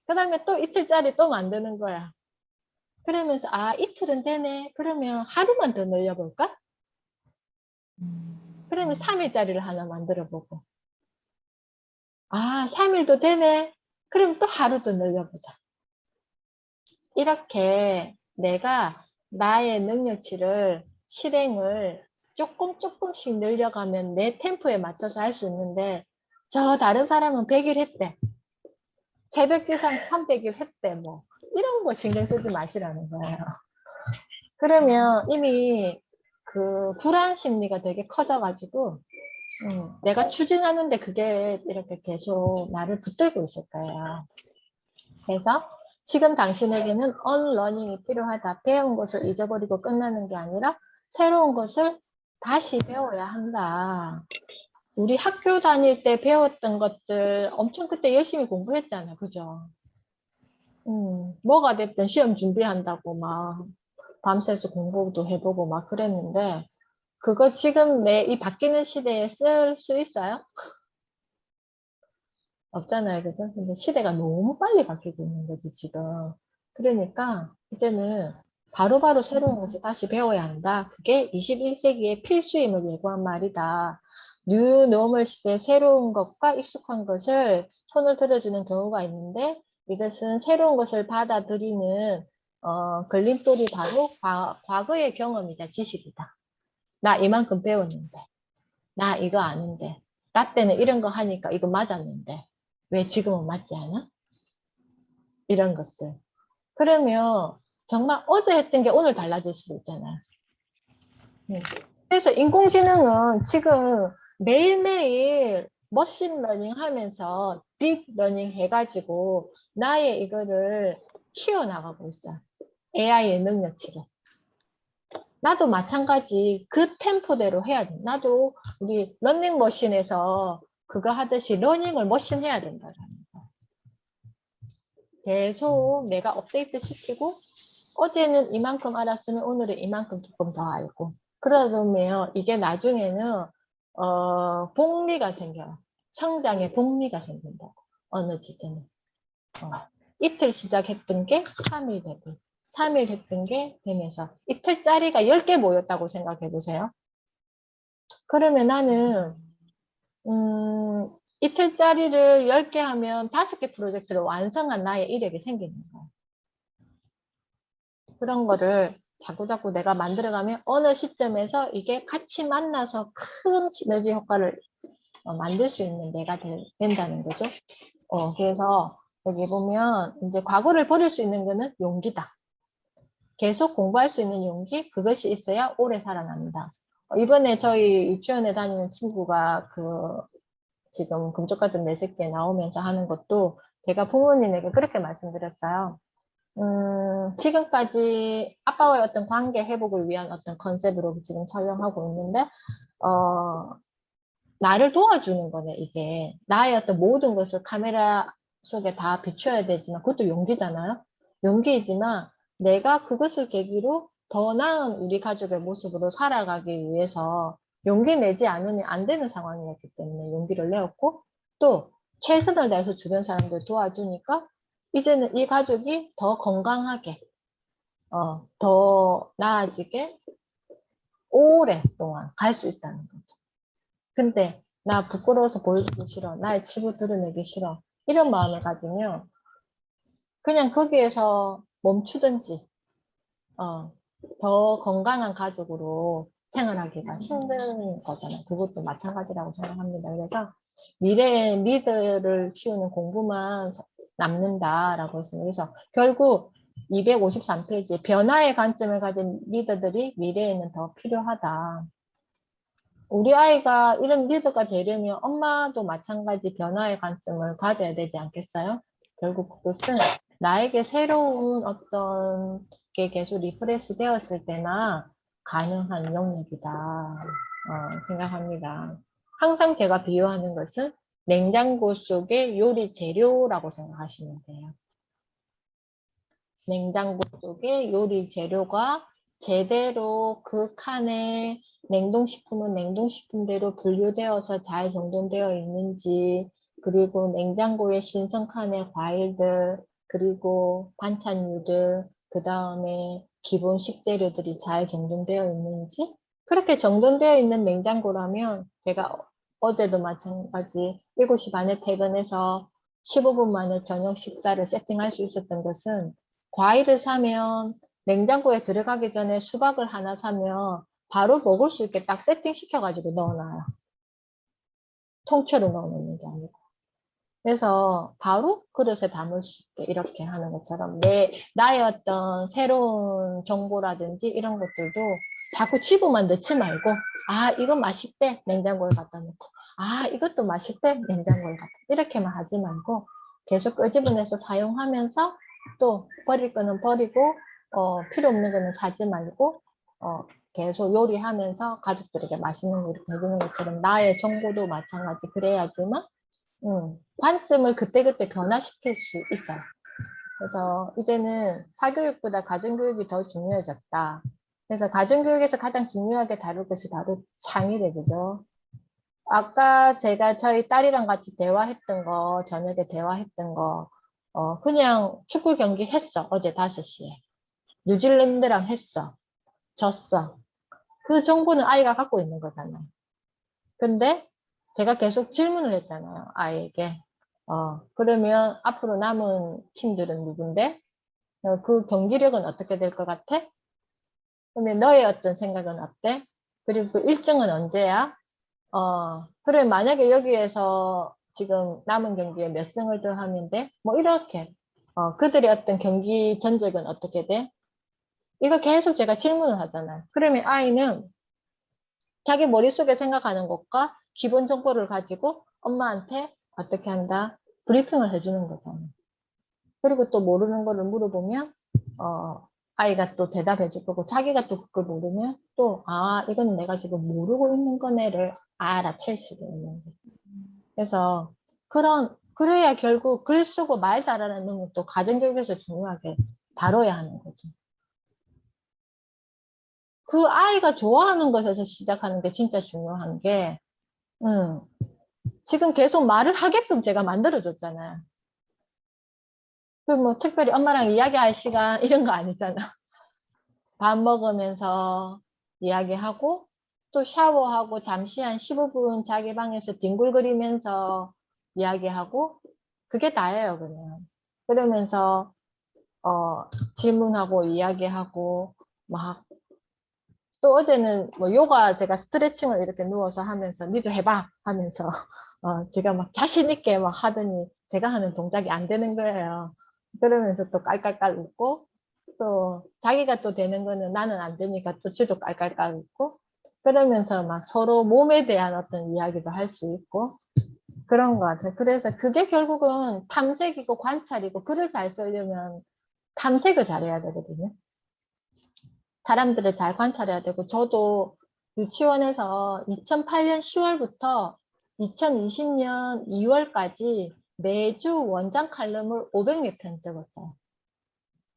Speaker 1: 그 다음에 또 이틀짜리 또 만드는 거야. 그러면서 이틀은 되네. 그러면 하루만 더 늘려볼까? 그러면 3일짜리를 하나 만들어보고 3일도 되네. 그럼 또 하루 더 늘려보자. 이렇게 내가 나의 능력치를 실행을 조금씩 늘려가면 내 템포에 맞춰서 할 수 있는데 저 다른 사람은 100일 했대. 새벽 기상 300일 했대. 뭐 이런 거 신경 쓰지 마시라는 거예요. 그러면 이미 그 불안 심리가 되게 커져가지고 내가 추진하는데 그게 이렇게 계속 나를 붙들고 있을 거예요. 그래서 지금 당신에게는 언러닝이 필요하다. 배운 것을 잊어버리고 끝나는 게 아니라 새로운 것을 다시 배워야 한다. 우리 학교 다닐 때 배웠던 것들 엄청 그때 열심히 공부했잖아요. 그죠? 뭐가 됐든 시험 준비한다고 막 밤새서 공부도 해보고 막 그랬는데 그거 지금 이 바뀌는 시대에 쓸 수 있어요? 없잖아요, 그죠? 근데 시대가 너무 빨리 바뀌고 있는 거지, 지금. 그러니까 이제는 바로바로 새로운 것을 다시 배워야 한다. 그게 21세기의 필수임을 예고한 말이다. 뉴 노멀 시대에 새로운 것과 익숙한 것을 손을 들어주는 경우가 있는데 이것은 새로운 것을 받아들이는 걸림돌이 바로 과거의 경험이다, 지식이다. 나 이만큼 배웠는데, 나 이거 아는데, 나 때는 이런 거 하니까 이거 맞았는데, 왜 지금은 맞지 않아? 이런 것들. 그러면 정말 어제 했던 게 오늘 달라질 수도 있잖아요. 그래서 인공지능은 지금 매일매일 머신러닝 하면서 딥러닝 해가지고 나의 이거를 키워나가고 있어. AI의 능력치를. 나도 마찬가지 그 템포대로 해야 돼. 나도 우리 러닝머신에서 그거 하듯이 러닝을 머신 해야 된다. 계속 내가 업데이트 시키고 어제는 이만큼 알았으면 오늘은 이만큼 조금 더 알고 그러다 보면 이게 나중에는 복리가 생겨요. 성장의 복리가 생긴다고. 어느 지점에. 이틀 시작했던 게 3일 되고 3일 했던 게 되면서 이틀짜리가 10개 모였다고 생각해 보세요. 그러면 나는 이틀짜리를 10개 하면 5개 프로젝트를 완성한 나의 이력이 생기는 거예요. 그런 거를 자꾸자꾸 내가 만들어가면 어느 시점에서 이게 같이 만나서 큰 시너지 효과를 만들 수 있는 내가 된다는 거죠. 그래서 여기 보면 이제 과거를 버릴 수 있는 거는 용기다. 계속 공부할 수 있는 용기, 그것이 있어야 오래 살아납니다. 이번에 저희 유치원에 다니는 친구가 지금 금쪽같은 매석기에 나오면서 하는 것도 제가 부모님에게 그렇게 말씀드렸어요. 지금까지 아빠와의 어떤 관계 회복을 위한 어떤 컨셉으로 지금 촬영하고 있는데, 나를 도와주는 거네, 이게. 나의 어떤 모든 것을 카메라 속에 다 비춰야 되지만, 그것도 용기잖아요? 용기이지만, 내가 그것을 계기로 더 나은 우리 가족의 모습으로 살아가기 위해서 용기 내지 않으면 안 되는 상황이었기 때문에 용기를 내었고, 또 최선을 다해서 주변 사람들 도와주니까, 이제는 이 가족이 더 건강하게, 더 나아지게 오랫동안 갈 수 있다는 거죠. 근데 나 부끄러워서 보여주기 싫어. 나의 치부 드러내기 싫어. 이런 마음을 가지면 그냥 거기에서 멈추든지 더 건강한 가족으로 생활하기가 힘든 거잖아요. 그것도 마찬가지라고 생각합니다. 그래서 미래의 리더를 키우는 공부만 남는다라고 했습니다. 그래서 결국 253페이지 변화의 관점을 가진 리더들이 미래에는 더 필요하다. 우리 아이가 이런 리더가 되려면 엄마도 마찬가지 변화의 관점을 가져야 되지 않겠어요? 결국 그것은 나에게 새로운 어떤 게 계속 리프레시 되었을 때나 가능한 영역이다 생각합니다. 항상 제가 비유하는 것은 냉장고 속의 요리 재료라고 생각하시면 돼요. 냉장고 속의 요리 재료가 제대로 그 칸에 냉동식품은 냉동식품대로 분류되어서 잘 정돈되어 있는지, 그리고 냉장고의 신선 칸에 과일들, 그리고 반찬류들, 그 다음에 기본 식재료들이 잘 정돈되어 있는지, 그렇게 정돈되어 있는 냉장고라면 제가 어제도 마찬가지 7시 반에 퇴근해서 15분 만에 저녁 식사를 세팅할 수 있었던 것은 과일을 사면 냉장고에 들어가기 전에 수박을 하나 사면 바로 먹을 수 있게 딱 세팅시켜가지고 넣어놔요. 통째로 넣어놓는 게 아니고. 그래서 바로 그릇에 담을 수 있게 이렇게 하는 것처럼 나의 어떤 새로운 정보라든지 이런 것들도 자꾸 치부만 넣지 말고 이거 맛있대 냉장고에 갖다 놓고 이것도 맛있대 냉장고에 갖다 이렇게만 하지 말고 계속 끄집어내서 사용하면서 또 버릴 거는 버리고 필요 없는 거는 사지 말고 계속 요리하면서 가족들에게 맛있는 거 이렇게 해주는 것처럼 나의 정보도 마찬가지 그래야지만 관점을 그때그때 변화시킬 수 있어요. 그래서 이제는 사교육보다 가정교육이 더 중요해졌다. 그래서 가정교육에서 가장 중요하게 다룰 것이 바로 창의력이죠. 아까 제가 저희 딸이랑 같이 대화했던 거, 저녁에 대화했던 거, 그냥 축구 경기 했어. 어제 5시에. 뉴질랜드랑 했어. 졌어. 그 정보는 아이가 갖고 있는 거잖아요. 근데 제가 계속 질문을 했잖아요. 아이에게. 그러면 앞으로 남은 팀들은 누군데? 그 경기력은 어떻게 될 것 같아? 그러면 너의 어떤 생각은 어때? 그리고 그 일정은 언제야? 그래, 만약에 여기에서 지금 남은 경기에 몇 승을 더 하면 돼? 뭐, 이렇게. 그들의 어떤 경기 전적은 어떻게 돼? 이걸 계속 제가 질문을 하잖아요. 그러면 아이는 자기 머릿속에 생각하는 것과 기본 정보를 가지고 엄마한테 어떻게 한다? 브리핑을 해주는 거잖아요. 그리고 또 모르는 거를 물어보면, 아이가 또 대답해 줄 거고, 자기가 또 그걸 모르면 또, 이건 내가 지금 모르고 있는 거네를 알아챌 수가 있는 거예요. 그래서, 그래야 결국 글 쓰고 말 잘하는 놈은 또 가정교육에서 중요하게 다뤄야 하는 거죠. 그 아이가 좋아하는 것에서 시작하는 게 진짜 중요한 게, 지금 계속 말을 하게끔 제가 만들어줬잖아요. 그 뭐 특별히 엄마랑 이야기할 시간 이런 거 아니잖아. 밥 먹으면서 이야기하고 또 샤워하고 잠시 한 15분 자기 방에서 뒹굴거리면서 이야기하고 그게 다예요, 그냥. 그러면서 질문하고 이야기하고 막 또 어제는 뭐 요가 제가 스트레칭을 이렇게 누워서 하면서 니도 해봐 하면서 제가 막 자신 있게 막 하더니 제가 하는 동작이 안 되는 거예요. 그러면서 또 깔깔깔 웃고 또 자기가 또 되는 거는 나는 안 되니까 또 지도 깔깔깔 웃고 그러면서 막 서로 몸에 대한 어떤 이야기도 할 수 있고 그런 것 같아요. 그래서 그게 결국은 탐색이고 관찰이고 글을 잘 쓰려면 탐색을 잘해야 되거든요. 사람들을 잘 관찰해야 되고 저도 유치원에서 2008년 10월부터 2020년 2월까지 매주 원장 칼럼을 500몇 편 적었어요.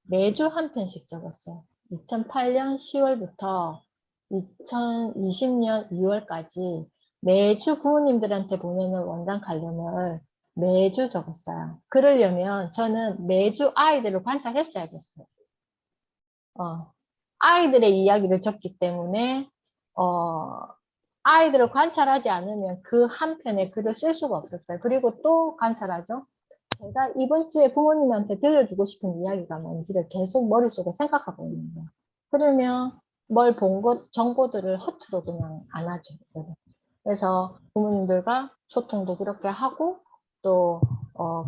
Speaker 1: 매주 한 편씩 적었어요. 2008년 10월부터 2020년 2월까지 매주 부모님들한테 보내는 원장 칼럼을 매주 적었어요. 그러려면 저는 매주 아이들을 관찰했어야겠어요. 아이들의 이야기를 적기 때문에 아이들을 관찰하지 않으면 그 한 편의 글을 쓸 수가 없었어요. 그리고 또 관찰하죠. 제가 이번 주에 부모님한테 들려주고 싶은 이야기가 뭔지를 계속 머릿속에 생각하고 있는 거예요. 그러면 뭘 본 것, 정보들을 허투루 그냥 안 하죠. 그래서 부모님들과 소통도 그렇게 하고 또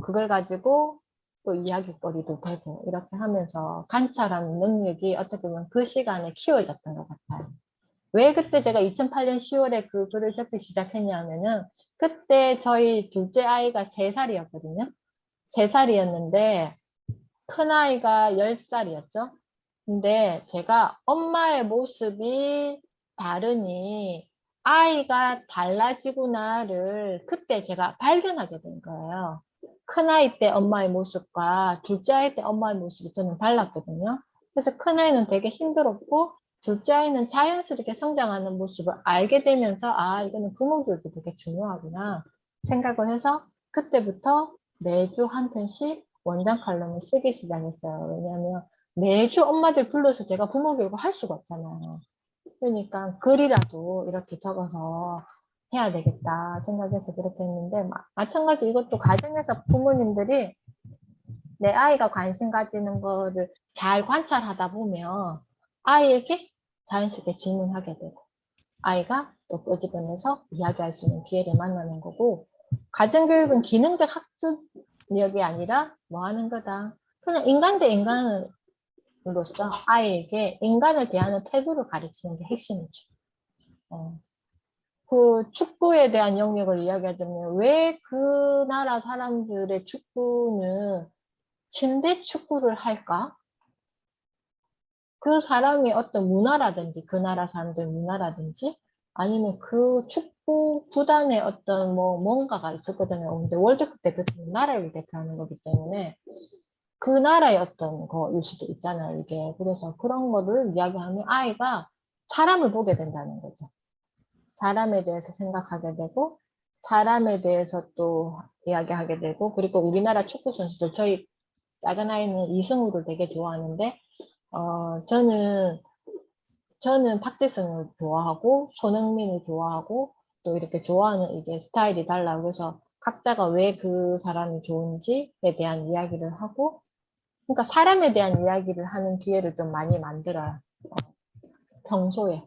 Speaker 1: 그걸 가지고 또 이야기거리도 되고 이렇게 하면서 관찰하는 능력이 어떻게 보면 그 시간에 키워졌던 것 같아요. 왜 그때 제가 2008년 10월에 그 글을 적기 시작했냐면은 그때 저희 둘째 아이가 3살이었거든요. 3살이었는데 큰아이가 10살이었죠. 근데 제가 엄마의 모습이 다르니 아이가 달라지구나를 그때 제가 발견하게 된 거예요. 큰아이 때 엄마의 모습과 둘째 아이 때 엄마의 모습이 저는 달랐거든요. 그래서 큰아이는 되게 힘들었고 둘째 아이는 자연스럽게 성장하는 모습을 알게 되면서 이거는 부모 교육이 되게 중요하구나 생각을 해서 그때부터 매주 한 편씩 원장 칼럼을 쓰기 시작했어요. 왜냐하면 매주 엄마들 불러서 제가 부모 교육을 할 수가 없잖아요. 그러니까 글이라도 이렇게 적어서 해야 되겠다 생각해서 그렇게 했는데 마찬가지 이것도 가정에서 부모님들이 내 아이가 관심 가지는 거를 잘 관찰하다 보면 아이에게 자연스럽게 질문하게 되고 아이가 또 끄집어내서 이야기할 수 있는 기회를 만나는 거고 가정교육은 기능적 학습력이 아니라 뭐 하는 거다. 그냥 인간 대 인간으로서 아이에게 인간을 대하는 태도를 가르치는 게 핵심이죠. 그 축구에 대한 영역을 이야기하자면 왜 그 나라 사람들의 축구는 침대 축구를 할까? 그 사람이 어떤 문화라든지 그 나라 사람들 문화라든지 아니면 그 축구 구단의 어떤 뭐 뭔가가 있을 거잖아요. 근데 월드컵 때 그 나라를 대표하는 거기 때문에 그 나라의 어떤 거일 수도 있잖아요, 이게. 그래서 그런 거를 이야기하면 아이가 사람을 보게 된다는 거죠. 사람에 대해서 생각하게 되고, 사람에 대해서 또 이야기하게 되고, 그리고 우리나라 축구 선수들, 저희 작은 아이는 이승우를 되게 좋아하는데, 저는 박지성을 좋아하고, 손흥민을 좋아하고, 또 이렇게 좋아하는 이게 스타일이 달라. 그래서 각자가 왜 그 사람이 좋은지에 대한 이야기를 하고, 그러니까 사람에 대한 이야기를 하는 기회를 좀 많이 만들어요. 평소에.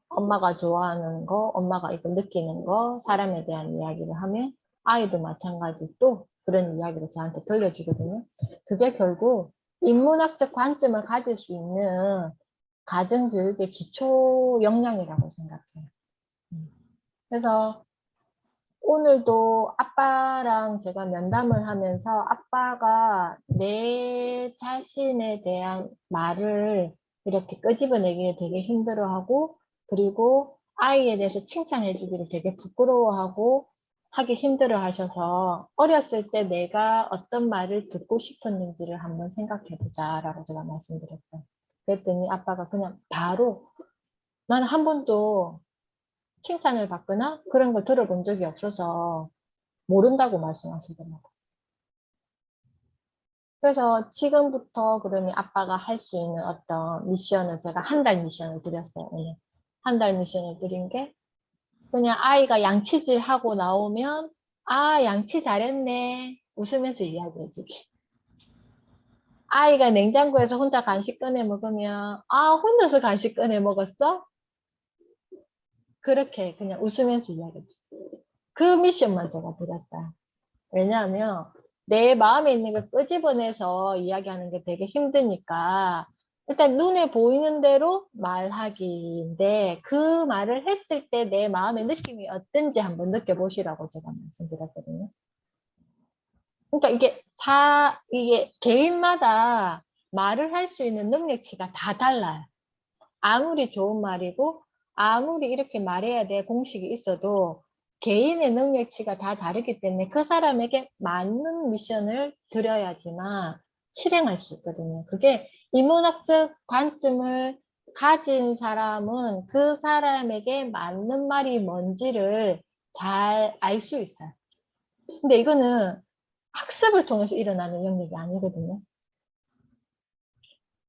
Speaker 1: 엄마가 좋아하는 거, 엄마가 이거 느끼는 거, 사람에 대한 이야기를 하면 아이도 마찬가지 또 그런 이야기를 저한테 들려주거든요. 그게 결국 인문학적 관점을 가질 수 있는 가정교육의 기초 역량이라고 생각해요. 그래서 오늘도 아빠랑 제가 면담을 하면서 아빠가 내 자신에 대한 말을 이렇게 끄집어내기를 되게 힘들어하고, 그리고 아이에 대해서 칭찬해주기를 되게 부끄러워하고 하기 힘들어 하셔서 어렸을 때 내가 어떤 말을 듣고 싶었는지를 한번 생각해보자 라고 제가 말씀드렸어요. 그랬더니 아빠가 그냥 바로 나는 한 번도 칭찬을 받거나 그런 걸 들어본 적이 없어서 모른다고 말씀하시더라고요. 그래서 지금부터 그러면 아빠가 할 수 있는 어떤 미션을 제가 한 달 미션을 드렸어요. 한 달 미션을 드린 게 그냥 아이가 양치질 하고 나오면 아, 양치 잘했네. 웃으면서 이야기해주기. 아이가 냉장고에서 혼자 간식 꺼내 먹으면 아, 혼자서 간식 꺼내 먹었어? 그렇게 그냥 웃으면서 이야기해주기. 그 미션만 제가 드렸어요. 왜냐하면 내 마음에 있는 걸 끄집어내서 이야기하는 게 되게 힘드니까 일단 눈에 보이는 대로 말하기인데 그 말을 했을 때 내 마음의 느낌이 어떤지 한번 느껴보시라고 제가 말씀드렸거든요. 그러니까 이게 개인마다 말을 할 수 있는 능력치가 다 달라요. 아무리 좋은 말이고 아무리 이렇게 말해야 돼 공식이 있어도 개인의 능력치가 다 다르기 때문에 그 사람에게 맞는 미션을 드려야지만 실행할 수 있거든요. 그게 인문학적 관점을 가진 사람은 그 사람에게 맞는 말이 뭔지를 잘 알 수 있어요. 근데 이거는 학습을 통해서 일어나는 영역이 아니거든요.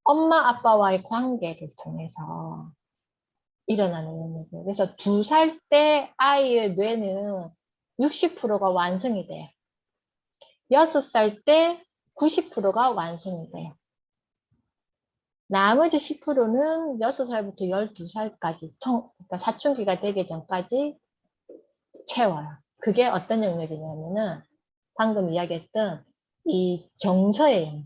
Speaker 1: 엄마 아빠와의 관계를 통해서 일어나는 영역이에요. 그래서 2살 때 아이의 뇌는 60%가 완성이 돼요. 6살 때 90%가 완성이 돼요. 나머지 10%는 6살부터 12살까지, 그러니까 사춘기가 되기 전까지 채워요. 그게 어떤 영역이냐면은 방금 이야기했던 이 정서의 영역.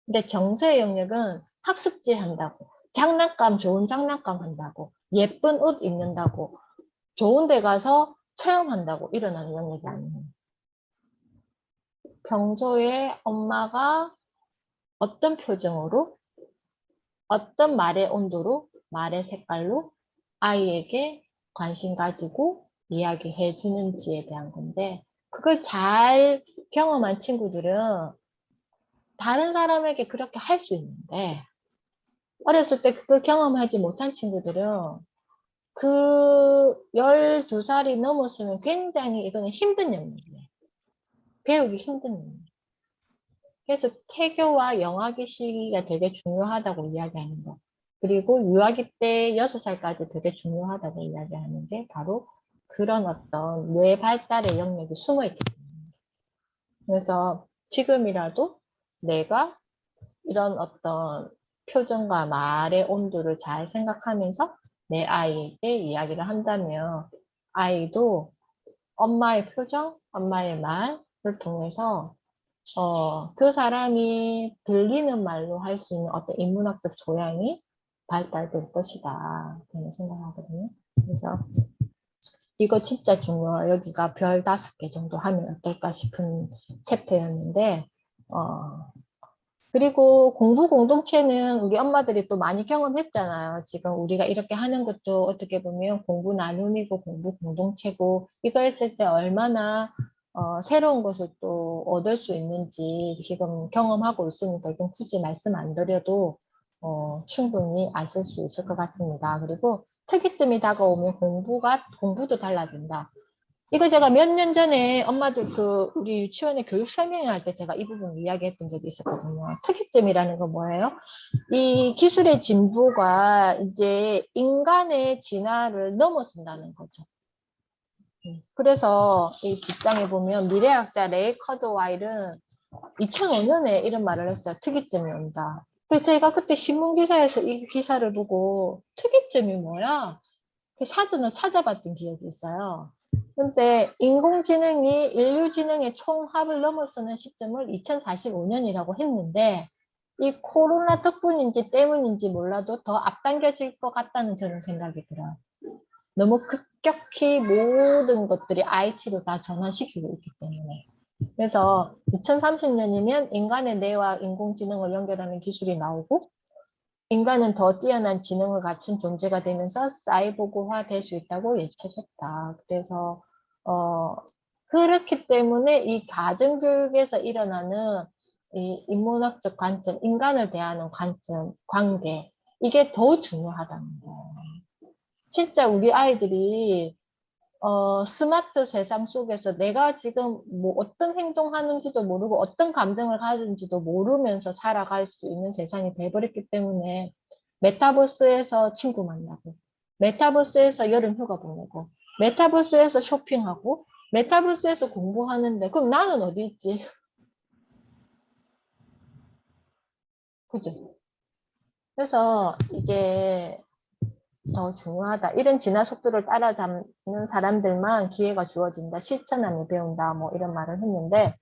Speaker 1: 근데 정서의 영역은 학습지 한다고, 좋은 장난감 한다고, 예쁜 옷 입는다고, 좋은 데 가서 체험한다고 일어나는 영역이 아니에요. 평소에 엄마가 어떤 표정으로, 어떤 말의 온도로, 말의 색깔로 아이에게 관심 가지고 이야기해 주는지에 대한 건데, 그걸 잘 경험한 친구들은 다른 사람에게 그렇게 할 수 있는데, 어렸을 때 그걸 경험하지 못한 친구들은 그 12살이 넘었으면 굉장히 이거는 힘든 영역이에요. 배우기 힘든 영역. 그래서 태교와 영아기 시기가 되게 중요하다고 이야기하는 거. 그리고 유아기 때 6살까지 되게 중요하다고 이야기하는 게 바로 그런 어떤 뇌 발달의 영역이 숨어 있기 때문에. 그래서 지금이라도 내가 이런 어떤 표정과 말의 온도를 잘 생각하면서 내 아이에게 이야기를 한다면 아이도 엄마의 표정, 엄마의 말을 통해서 그 사람이 들리는 말로 할 수 있는 어떤 인문학적 소양이 발달될 것이다. 저는 생각하거든요. 그래서 이거 진짜 중요해요. 여기가 별 5개 정도 하면 어떨까 싶은 챕터였는데, 그리고 공부 공동체는 우리 엄마들이 또 많이 경험했잖아요. 지금 우리가 이렇게 하는 것도 어떻게 보면 공부 나눔이고 공부 공동체고 이거 했을 때 얼마나 새로운 것을 또 얻을 수 있는지 지금 경험하고 있으니까 이건 굳이 말씀 안 드려도 충분히 아실 수 있을 것 같습니다. 그리고 특이점이 다가오면 공부도 달라진다. 이거 제가 몇 년 전에 엄마들 우리 유치원에 교육 설명회 때 제가 이 부분 이야기했던 적이 있었거든요. 특이점이라는 건 뭐예요? 이 기술의 진보가 이제 인간의 진화를 넘어선다는 거죠. 그래서 이 뒷장에 보면 미래학자 레이 커드와일은 2005년에 이런 말을 했어요. 특이점이 온다. 그래서 제가 그때 신문기사에서 이 기사를 보고 특이점이 뭐야? 그 사전을 찾아봤던 기억이 있어요. 근데 인공지능이 인류지능의 총합을 넘어서는 시점을 2045년이라고 했는데 이 코로나 덕분인지 때문인지 몰라도 더 앞당겨질 것 같다는 저는 생각이 들어요. 너무 급격히 모든 것들이 IT로 다 전환시키고 있기 때문에. 그래서 2030년이면 인간의 뇌와 인공지능을 연결하는 기술이 나오고 인간은 더 뛰어난 지능을 갖춘 존재가 되면서 사이보그화 될 수 있다고 예측했다. 그래서 그렇기 때문에 이 가정교육에서 일어나는 이 인문학적 관점, 인간을 대하는 관점, 관계 이게 더 중요하다는 거예요. 진짜 우리 아이들이 스마트 세상 속에서 내가 지금 뭐 어떤 행동하는지도 모르고 어떤 감정을 가진지도 모르면서 살아갈 수 있는 세상이 돼버렸기 때문에 메타버스에서 친구 만나고 메타버스에서 여름 휴가 보내고 메타버스에서 쇼핑하고 메타버스에서 공부하는데 그럼 나는 어디 있지? 그죠? 그래서 이게 더 중요하다. 이런 진화 속도를 따라잡는 사람들만 기회가 주어진다. 실천하며 배운다. 뭐 이런 말을 했는데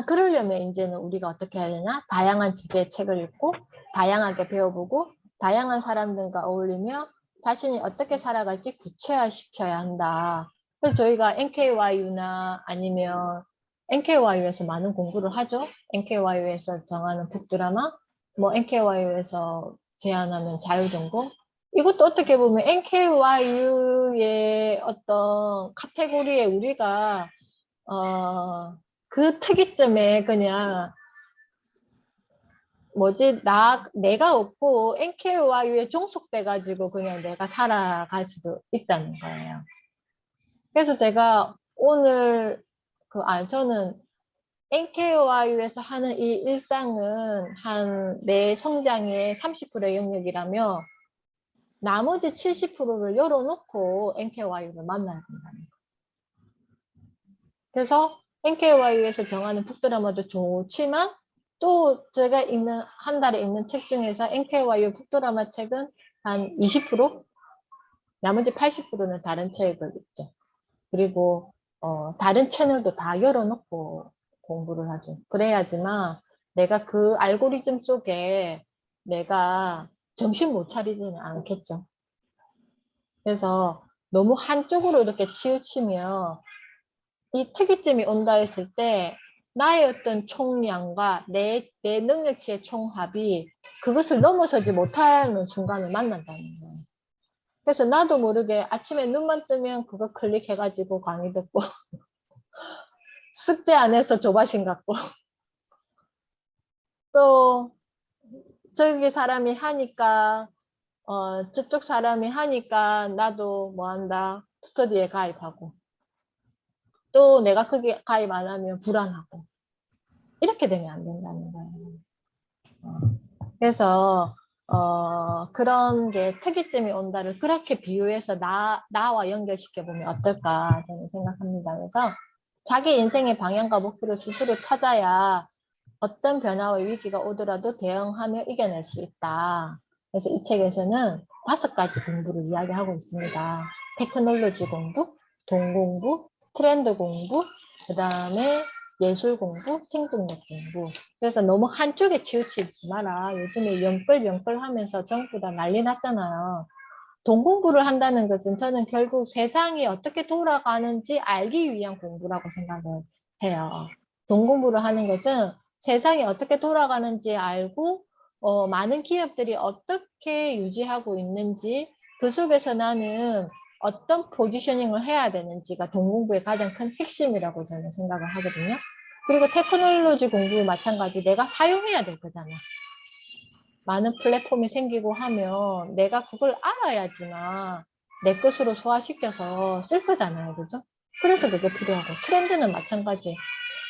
Speaker 1: 그러려면 이제는 우리가 어떻게 해야 되나? 다양한 주제의 책을 읽고 다양하게 배워보고 다양한 사람들과 어울리며 자신이 어떻게 살아갈지 구체화시켜야 한다. 그래서 저희가 NKYU나 아니면 NKYU에서 많은 공부를 하죠. NKYU에서 정하는 북드라마, 뭐 NKYU에서 제안하는 자율전공. 이것도 어떻게 보면 NKYU의 어떤 카테고리에 우리가 그 특이점에 그냥 내가 없고 NKYU에 종속돼가지고 그냥 내가 살아갈 수도 있다는 거예요. 그래서 제가 오늘 저는 NKYU에서 하는 이 일상은 내 성장의 30%의 영역이라며 나머지 70%를 열어놓고 NKYU를 만나야 된다는 거예요. 그래서 NKYU에서 정하는 북드라마도 좋지만 또 제가 한 달에 읽는 책 중에서 NKYU 북드라마 책은 한 20%? 나머지 80%는 다른 책을 읽죠. 그리고 다른 채널도 다 열어놓고 공부를 하죠. 그래야지만 내가 그 알고리즘 속에 내가 정신 못 차리지는 않겠죠. 그래서 너무 한쪽으로 이렇게 치우치면 이 특이점이 온다 했을 때 나의 어떤 총량과 내 능력치의 총합이 그것을 넘어서지 못하는 순간을 만난다는 거예요. 그래서 나도 모르게 아침에 눈만 뜨면 그거 클릭해가지고 강의 듣고 숙제 안 해서 조바심 갖고 또 저기 사람이 하니까 저쪽 사람이 하니까 나도 뭐 한다 스터디에 가입하고 또 내가 거기 가입 안 하면 불안하고 이렇게 되면 안 된다는 거예요. 그래서 그런 게 특이점이 온다를 그렇게 비유해서 나와 연결시켜 보면 어떨까 저는 생각합니다. 그래서 자기 인생의 방향과 목표를 스스로 찾아야 어떤 변화와 위기가 오더라도 대응하며 이겨낼 수 있다. 그래서 이 책에서는 5가지 공부를 이야기하고 있습니다. 테크놀로지 공부, 돈 공부, 트렌드 공부, 그 다음에 예술 공부, 생동력 공부. 그래서 너무 한쪽에 치우치지 마라. 요즘에 영끌 하면서 전부 다 난리 났잖아요. 돈 공부를 한다는 것은 저는 결국 세상이 어떻게 돌아가는지 알기 위한 공부라고 생각을 해요. 돈 공부를 하는 것은 세상이 어떻게 돌아가는지 알고 많은 기업들이 어떻게 유지하고 있는지 그 속에서 나는 어떤 포지셔닝을 해야 되는지가 동공부의 가장 큰 핵심이라고 저는 생각을 하거든요. 그리고 테크놀로지 공부도 마찬가지 내가 사용해야 될 거잖아. 많은 플랫폼이 생기고 하면 내가 그걸 알아야지만 내 것으로 소화시켜서 쓸 거잖아요. 그죠? 그래서 그게 필요하고 트렌드는 마찬가지.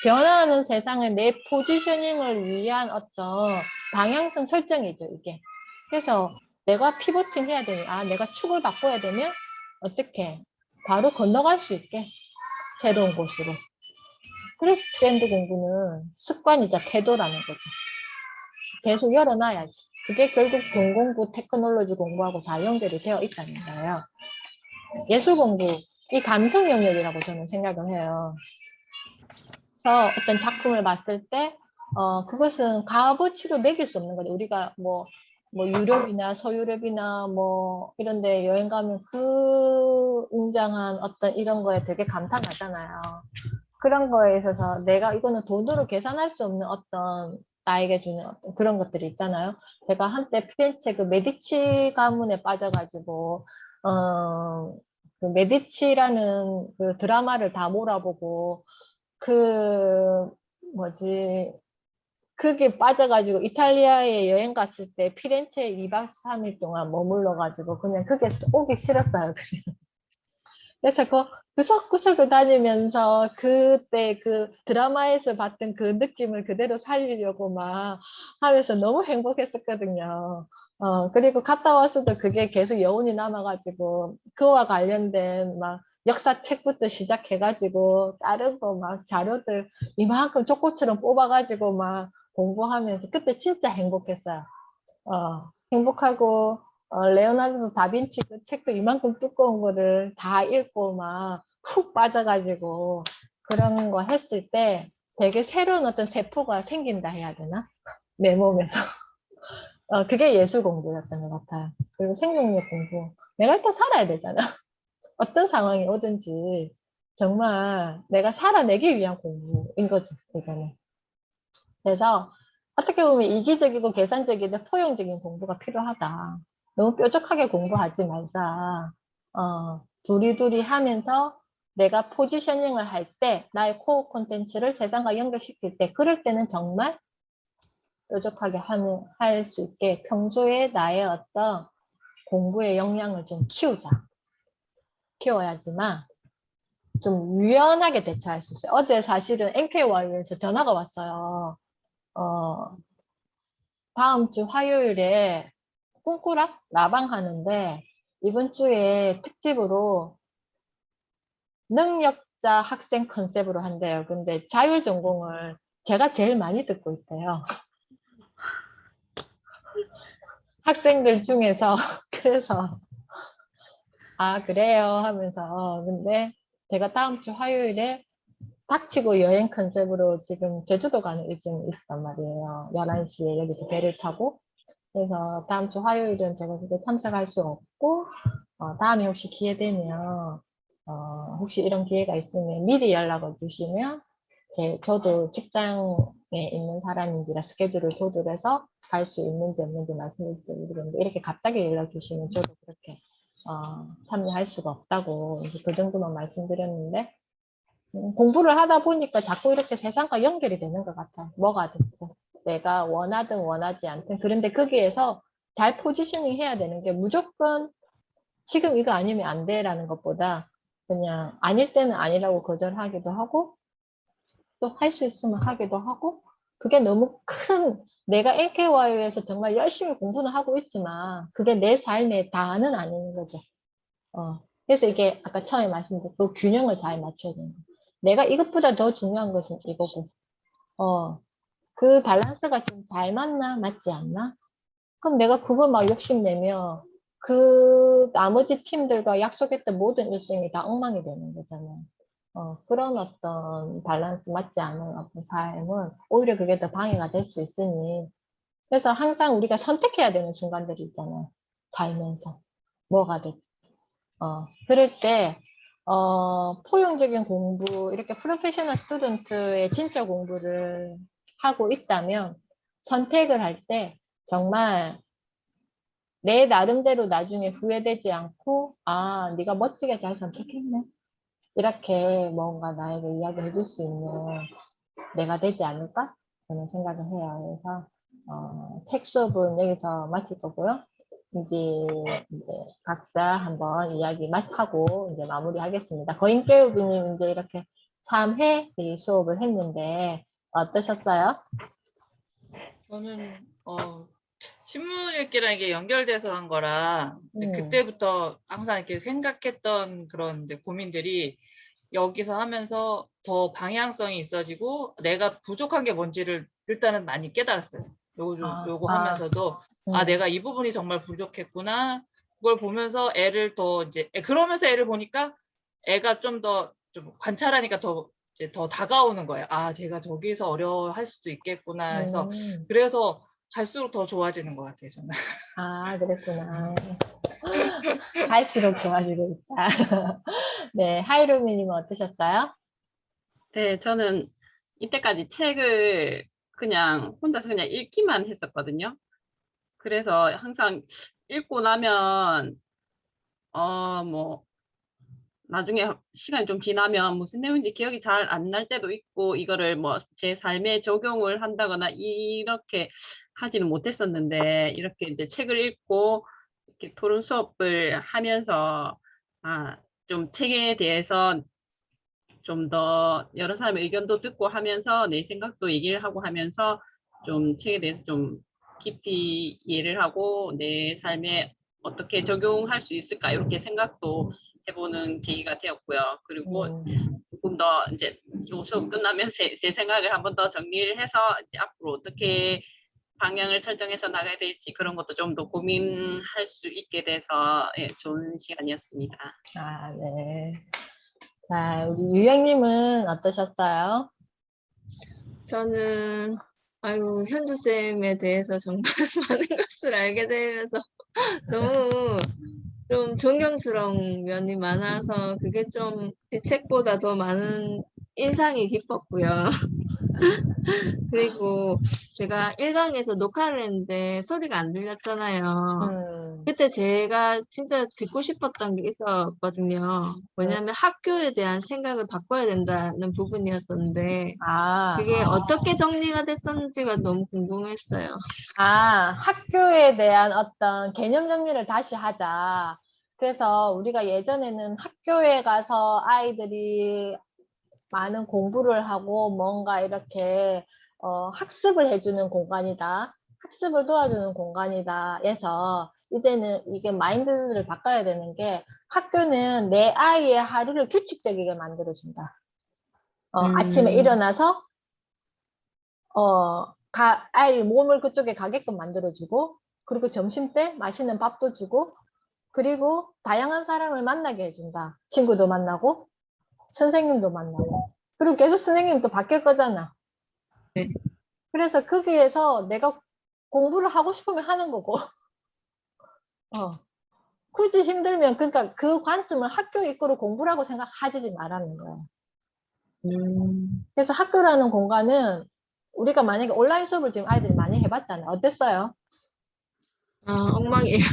Speaker 1: 변화하는 세상에 내 포지셔닝을 위한 어떤 방향성 설정이죠, 이게. 그래서 내가 피보팅 해야 되니, 내가 축을 바꿔야 되면 어떻게 바로 건너갈 수 있게 새로운 곳으로. 그래서 트렌드 공부는 습관이자 태도라는 거죠. 계속 열어놔야지. 그게 결국 동공부 테크놀로지 공부하고 다 연결이 되어 있다는 거예요. 예술 공부, 이 감성 영역이라고 저는 생각을 해요. 그래서 어떤 작품을 봤을 때, 그것은 값어치로 매길 수 없는 거죠. 우리가 뭐 유럽이나 서유럽이나 뭐 이런데 여행 가면 그 웅장한 어떤 이런 거에 되게 감탄하잖아요. 그런 거에 있어서 내가 이거는 돈으로 계산할 수 없는 어떤 나에게 주는 어떤 그런 것들이 있잖아요. 제가 한때 피렌체 그 메디치 가문에 빠져가지고, 그 메디치라는 그 드라마를 다 몰아보고, 뭐지, 그게 빠져가지고 이탈리아에 여행 갔을 때 피렌체에 2박 3일 동안 머물러가지고 그냥 그게 오기 싫었어요. 그래서 그 구석구석을 다니면서 그때 그 드라마에서 봤던 그 느낌을 그대로 살리려고 막 하면서 너무 행복했었거든요. 그리고 갔다 왔어도 그게 계속 여운이 남아가지고 그와 관련된 막 역사책부터 시작해가지고 다른 거 막 자료들 이만큼 초코처럼 뽑아가지고 막 공부하면서 그때 진짜 행복했어요. 행복하고 레오나르도 다빈치 그 책도 이만큼 두꺼운 거를 다 읽고 막 푹 빠져가지고 그런 거 했을 때 되게 새로운 어떤 세포가 생긴다 해야 되나? 내 몸에서. 그게 예술 공부였던 것 같아요. 그리고 생명력 공부. 내가 일단 살아야 되잖아. 어떤 상황이 오든지 정말 내가 살아내기 위한 공부인 거죠, 이거는. 그래서 어떻게 보면 이기적이고 계산적이고 포용적인 공부가 필요하다. 너무 뾰족하게 공부하지 말자. 두리두리 하면서 내가 포지셔닝을 할 때, 나의 코어 콘텐츠를 세상과 연결시킬 때, 그럴 때는 정말 뾰족하게 할 수 있게 평소에 나의 어떤 공부의 역량을 좀 키우자. 키워야지만 좀 유연하게 대처할 수 있어요. 어제 사실은 NKY에서 전화가 왔어요. 다음 주 화요일에 꿈꾸라 라방 하는데 이번 주에 특집으로 능력자 학생 컨셉으로 한대요. 근데 자율 전공을 제가 제일 많이 듣고 있대요. 학생들 중에서 그래서 그래요 하면서 근데 제가 다음 주 화요일에 닥치고 여행 컨셉으로 지금 제주도 가는 일정이 있었단 말이에요. 11시에 여기서 배를 타고 그래서 다음 주 화요일은 제가 그게 참석할 수 없고, 다음에 혹시 기회 되면, 혹시 이런 기회가 있으면 미리 연락을 주시면, 저도 직장에 있는 사람인지라 스케줄을 조절해서 갈 수 있는지 없는지 말씀을 드리는데, 이렇게 갑자기 연락 주시면 저도 그렇게, 참여할 수가 없다고, 이제 그 정도만 말씀드렸는데, 공부를 하다 보니까 자꾸 이렇게 세상과 연결이 되는 것 같아요. 뭐가 됐든. 내가 원하든 원하지 않든. 그런데 거기에서 잘 포지셔닝 해야 되는 게 무조건 지금 이거 아니면 안 돼라는 것보다 그냥 아닐 때는 아니라고 거절하기도 하고 또 할 수 있으면 하기도 하고 그게 너무 큰 내가 NKY에서 정말 열심히 공부는 하고 있지만 그게 내 삶의 다는 아닌 거죠. 그래서 이게 아까 처음에 말씀드린 그 균형을 잘 맞춰야 되는 거예요. 내가 이것보다 더 중요한 것은 이거고, 그 밸런스가 지금 잘 맞나, 맞지 않나? 그럼 내가 그걸 막 욕심내면 그 나머지 팀들과 약속했던 모든 일정이 다 엉망이 되는 거잖아요. 그런 어떤 밸런스 맞지 않은 어떤 삶은 오히려 그게 더 방해가 될 수 있으니. 그래서 항상 우리가 선택해야 되는 순간들이 있잖아요. 살면서. 뭐가 됐든. 그럴 때, 포용적인 공부, 이렇게 프로페셔널 스튜던트의 진짜 공부를 하고 있다면 선택을 할 때 정말 내 나름대로 나중에 후회되지 않고, 아, 네가 멋지게 잘 선택했네. 이렇게 뭔가 나에게 이야기해 줄 수 있는 내가 되지 않을까? 저는 생각을 해요. 그래서, 책 수업은 여기서 마칠 거고요. 이제 각자 한번 이야기 하고 이제 마무리하겠습니다. 거인깨우기님 이제 이렇게 3회 수업을 했는데 어떠셨어요?
Speaker 3: 저는 신문 읽기랑 이게 연결돼서 한 거라 이제
Speaker 1: 음.
Speaker 3: 그때부터 항상 이렇게 생각했던 그런 이제 고민들이 여기서 하면서 더 방향성이 있어지고 내가 부족한 게 뭔지를 일단은 많이 깨달았어요. 요거 하면서도 내가 이 부분이 정말 부족했구나. 그걸 보면서 애를 더 이제 그러면서 애를 보니까 애가 좀 더 좀 관찰하니까 더 이제 더 다가오는 거예요. 아, 제가 저기서 어려워할 수도 있겠구나 해서 그래서 갈수록 더 좋아지는 것 같아요, 저는.
Speaker 1: 아, 그랬구나. 갈수록 좋아지고 있다. 네, 하이루미님은 어떠셨어요?
Speaker 4: 네, 저는 이때까지 책을 그냥 혼자서 그냥 읽기만 했었거든요. 그래서 항상 읽고 나면, 뭐, 나중에 시간이 좀 지나면 무슨 내용인지 기억이 잘 안 날 때도 있고, 이거를 뭐 제 삶에 적용을 한다거나 이렇게 하지는 못했었는데, 이렇게 이제 책을 읽고, 이렇게 토론 수업을 하면서, 좀 책에 대해서 좀 더 여러 사람의 의견도 듣고 하면서 내 생각도 얘기를 하고 하면서 좀 책에 대해서 좀 깊이 이해를 하고 내 삶에 어떻게 적용할 수 있을까 이렇게 생각도 해보는 계기가 되었고요. 그리고 조금 더 이제 요 수업 끝나면 제 생각을 한 번 더 정리를 해서 이제 앞으로 어떻게 방향을 설정해서 나가야 될지 그런 것도 좀 더 고민할 수 있게 돼서 좋은 시간이었습니다.
Speaker 1: 아, 네. 자, 우리 유영님은 어떠셨어요?
Speaker 5: 저는 아이고 현주쌤에 대해서 정말 많은 것을 알게 되면서 너무 좀 존경스러운 면이 많아서 그게 좀 이 책보다 더 많은 인상이 깊었고요. 그리고 제가 1강에서 녹화를 했는데 소리가 안 들렸잖아요. 그때 제가 진짜 듣고 싶었던 게 있었거든요. 뭐냐면 학교에 대한 생각을 바꿔야 된다는 부분이었었는데 그게 어떻게 정리가 됐었는지가 너무 궁금했어요.
Speaker 1: 학교에 대한 어떤 개념 정리를 다시 하자. 그래서 우리가 예전에는 학교에 가서 아이들이 많은 공부를 하고 뭔가 이렇게 학습을 해주는 공간이다. 학습을 도와주는 공간이다. 해서 이제는 이게 마인드를 바꿔야 되는 게 학교는 내 아이의 하루를 규칙적이게 만들어준다. 아침에 일어나서 아이 몸을 그쪽에 가게끔 만들어주고 그리고 점심때 맛있는 밥도 주고 그리고 다양한 사람을 만나게 해준다. 친구도 만나고 선생님도 만나고 그리고 계속 선생님도 바뀔 거잖아.
Speaker 5: 네.
Speaker 1: 그래서 거기에서 내가 공부를 하고 싶으면 하는 거고 굳이 힘들면 그러니까 그 관점을 학교 입구로 공부라고 생각하지 말라는 거야. 그래서 학교라는 공간은 우리가 만약에 온라인 수업을 지금 아이들이 많이 해봤잖아요. 어땠어요?
Speaker 5: 엉망이에요.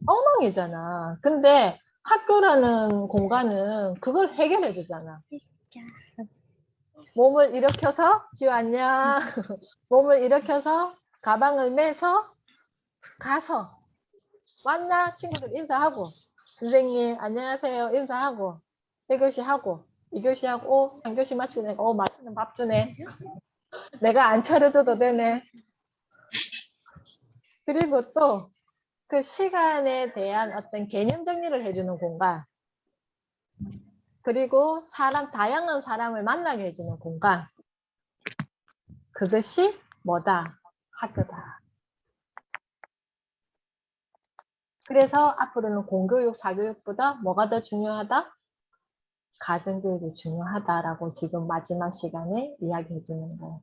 Speaker 1: 엉망이잖아. 근데 학교라는 공간은 그걸 해결해 주잖아. 몸을 일으켜서 지우 안녕. 몸을 일으켜서 가방을 매서 가서 만나 친구들 인사하고 선생님 안녕하세요 인사하고 1교시 하고 2교시 하고 3교시 마치고 내가 맛있는 밥 주네. 내가 안 차려줘도 되네. 그리고 또 그 시간에 대한 어떤 개념 정리를 해주는 공간 그리고 다양한 사람을 만나게 해주는 공간 그것이 뭐다? 학교다. 그래서 앞으로는 공교육, 사교육보다 뭐가 더 중요하다? 가정교육이 중요하다라고 지금 마지막 시간에 이야기해 주는 거예요.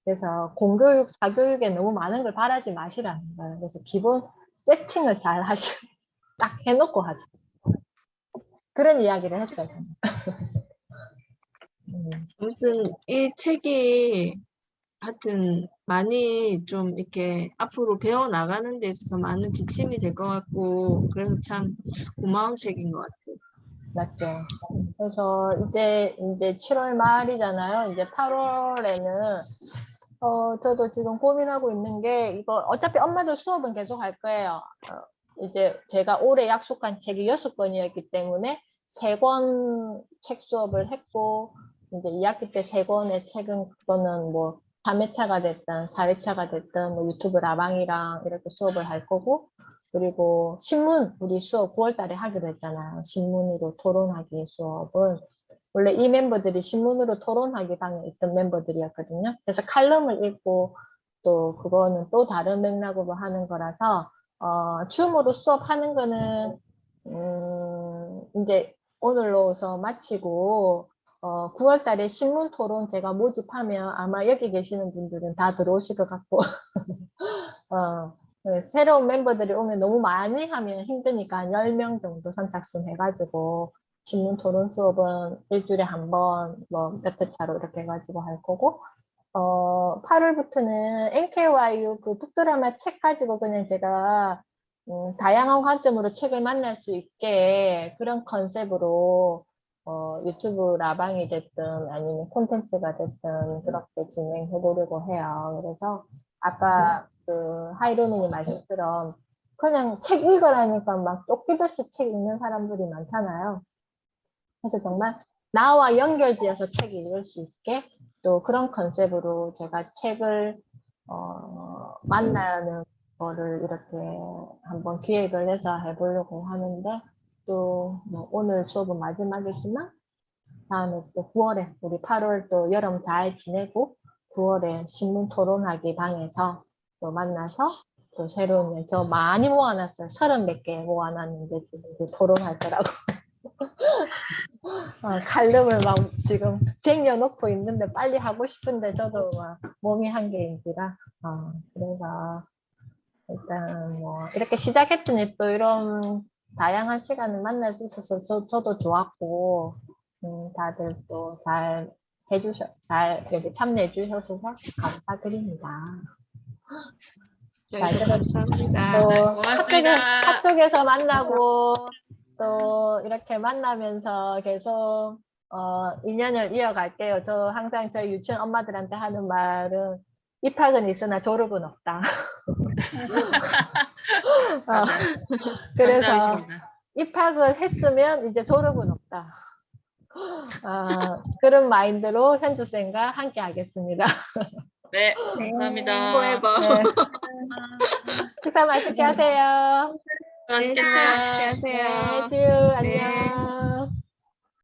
Speaker 1: 그래서 공교육, 사교육에 너무 많은 걸 바라지 마시라는 거예요. 그래서 기본 세팅을 잘 딱 해놓고 하자. 그런 이야기를 했어요.
Speaker 5: 아무튼 이 책이 하여튼 많이 좀 이렇게 앞으로 배워 나가는 데 있어서 많은 지침이 될 것 같고 그래서 참 고마운 책인 것 같아요.
Speaker 1: 맞죠. 그래서 이제 7월 말이잖아요. 이제 8월에는 저도 지금 고민하고 있는 게 이거 어차피 엄마도 수업은 계속 할 거예요. 이제 제가 올해 약속한 책이 6권이었기 때문에 3권 책 수업을 했고 이제 2학기 때 3권의 책은 그거는 뭐 3회차가 됐든 4회차가 됐든 뭐 유튜브 라방이랑 이렇게 수업을 할 거고 그리고 신문 우리 수업 9월 달에 하기로 했잖아요. 신문으로 토론하기 수업은 원래 이 멤버들이 신문으로 토론하기 방에 있던 멤버들이었거든요. 그래서 칼럼을 읽고 또 그거는 또 다른 맥락으로 하는 거라서 줌으로 수업하는 거는 이제 오늘로서 마치고 9월 달에 신문 토론 제가 모집하면 아마 여기 계시는 분들은 다 들어오실 것 같고 새로운 멤버들이 오면 너무 많이 하면 힘드니까 한 10명 정도 선착순 해가지고 신문 토론 수업은 일주일에 한 번, 뭐 몇 회차로 이렇게 해가지고 할 거고, 8월부터는 NKYU 그 북드라마 책 가지고 그냥 제가 다양한 관점으로 책을 만날 수 있게 그런 컨셉으로 유튜브 라방이 됐든 아니면 콘텐츠가 됐든 그렇게 진행해 보려고 해요. 그래서 아까 그 하이로님이 말씀처럼 그냥 책 읽으라니까 막 쫓기듯이 책 읽는 사람들이 많잖아요. 그래서 정말 나와 연결지어서 책 읽을 수 있게 또 그런 컨셉으로 제가 책을 만나는 거를 이렇게 한번 기획을 해서 해보려고 하는데 또 뭐 오늘 수업은 마지막이지만 다음에 또 9월에 우리 8월 또 여름 잘 지내고 9월에 신문 토론하기 방에서 또 만나서 또 새로운 저 많이 모아놨어요. 30 몇 개 모아놨는데 지금 토론할 거라고. 칼럼을 막 지금 쟁여놓고 있는데 빨리 하고 싶은데 저도 막 몸이 한계인지라 그래서 일단 뭐 이렇게 시작했더니 또 이런 다양한 시간을 만날 수 있어서 저도 좋았고 다들 또 잘 여기 참여해 주셔서 감사드립니다.
Speaker 5: 저희도 감사합니다.
Speaker 1: 또
Speaker 3: 고맙습니다.
Speaker 1: 학교에서 만나고 또 이렇게 만나면서 계속 인연을 이어갈게요. 저 항상 저희 유치원 엄마들한테 하는 말은 입학은 있으나 졸업은 없다.
Speaker 3: 맞아요.
Speaker 1: 그래서
Speaker 3: 정답이십니다.
Speaker 1: 입학을 했으면 이제 졸업은 없다. 그런 마인드로 현주쌤과 함께 하겠습니다.
Speaker 3: 네, 감사합니다.
Speaker 5: forever.
Speaker 1: 네. 식사 맛있게 하세요.
Speaker 5: 네,
Speaker 3: 맛있게
Speaker 5: 식사
Speaker 3: 드세요.
Speaker 5: 맛있게 하세요.
Speaker 1: 네, 지우 안녕.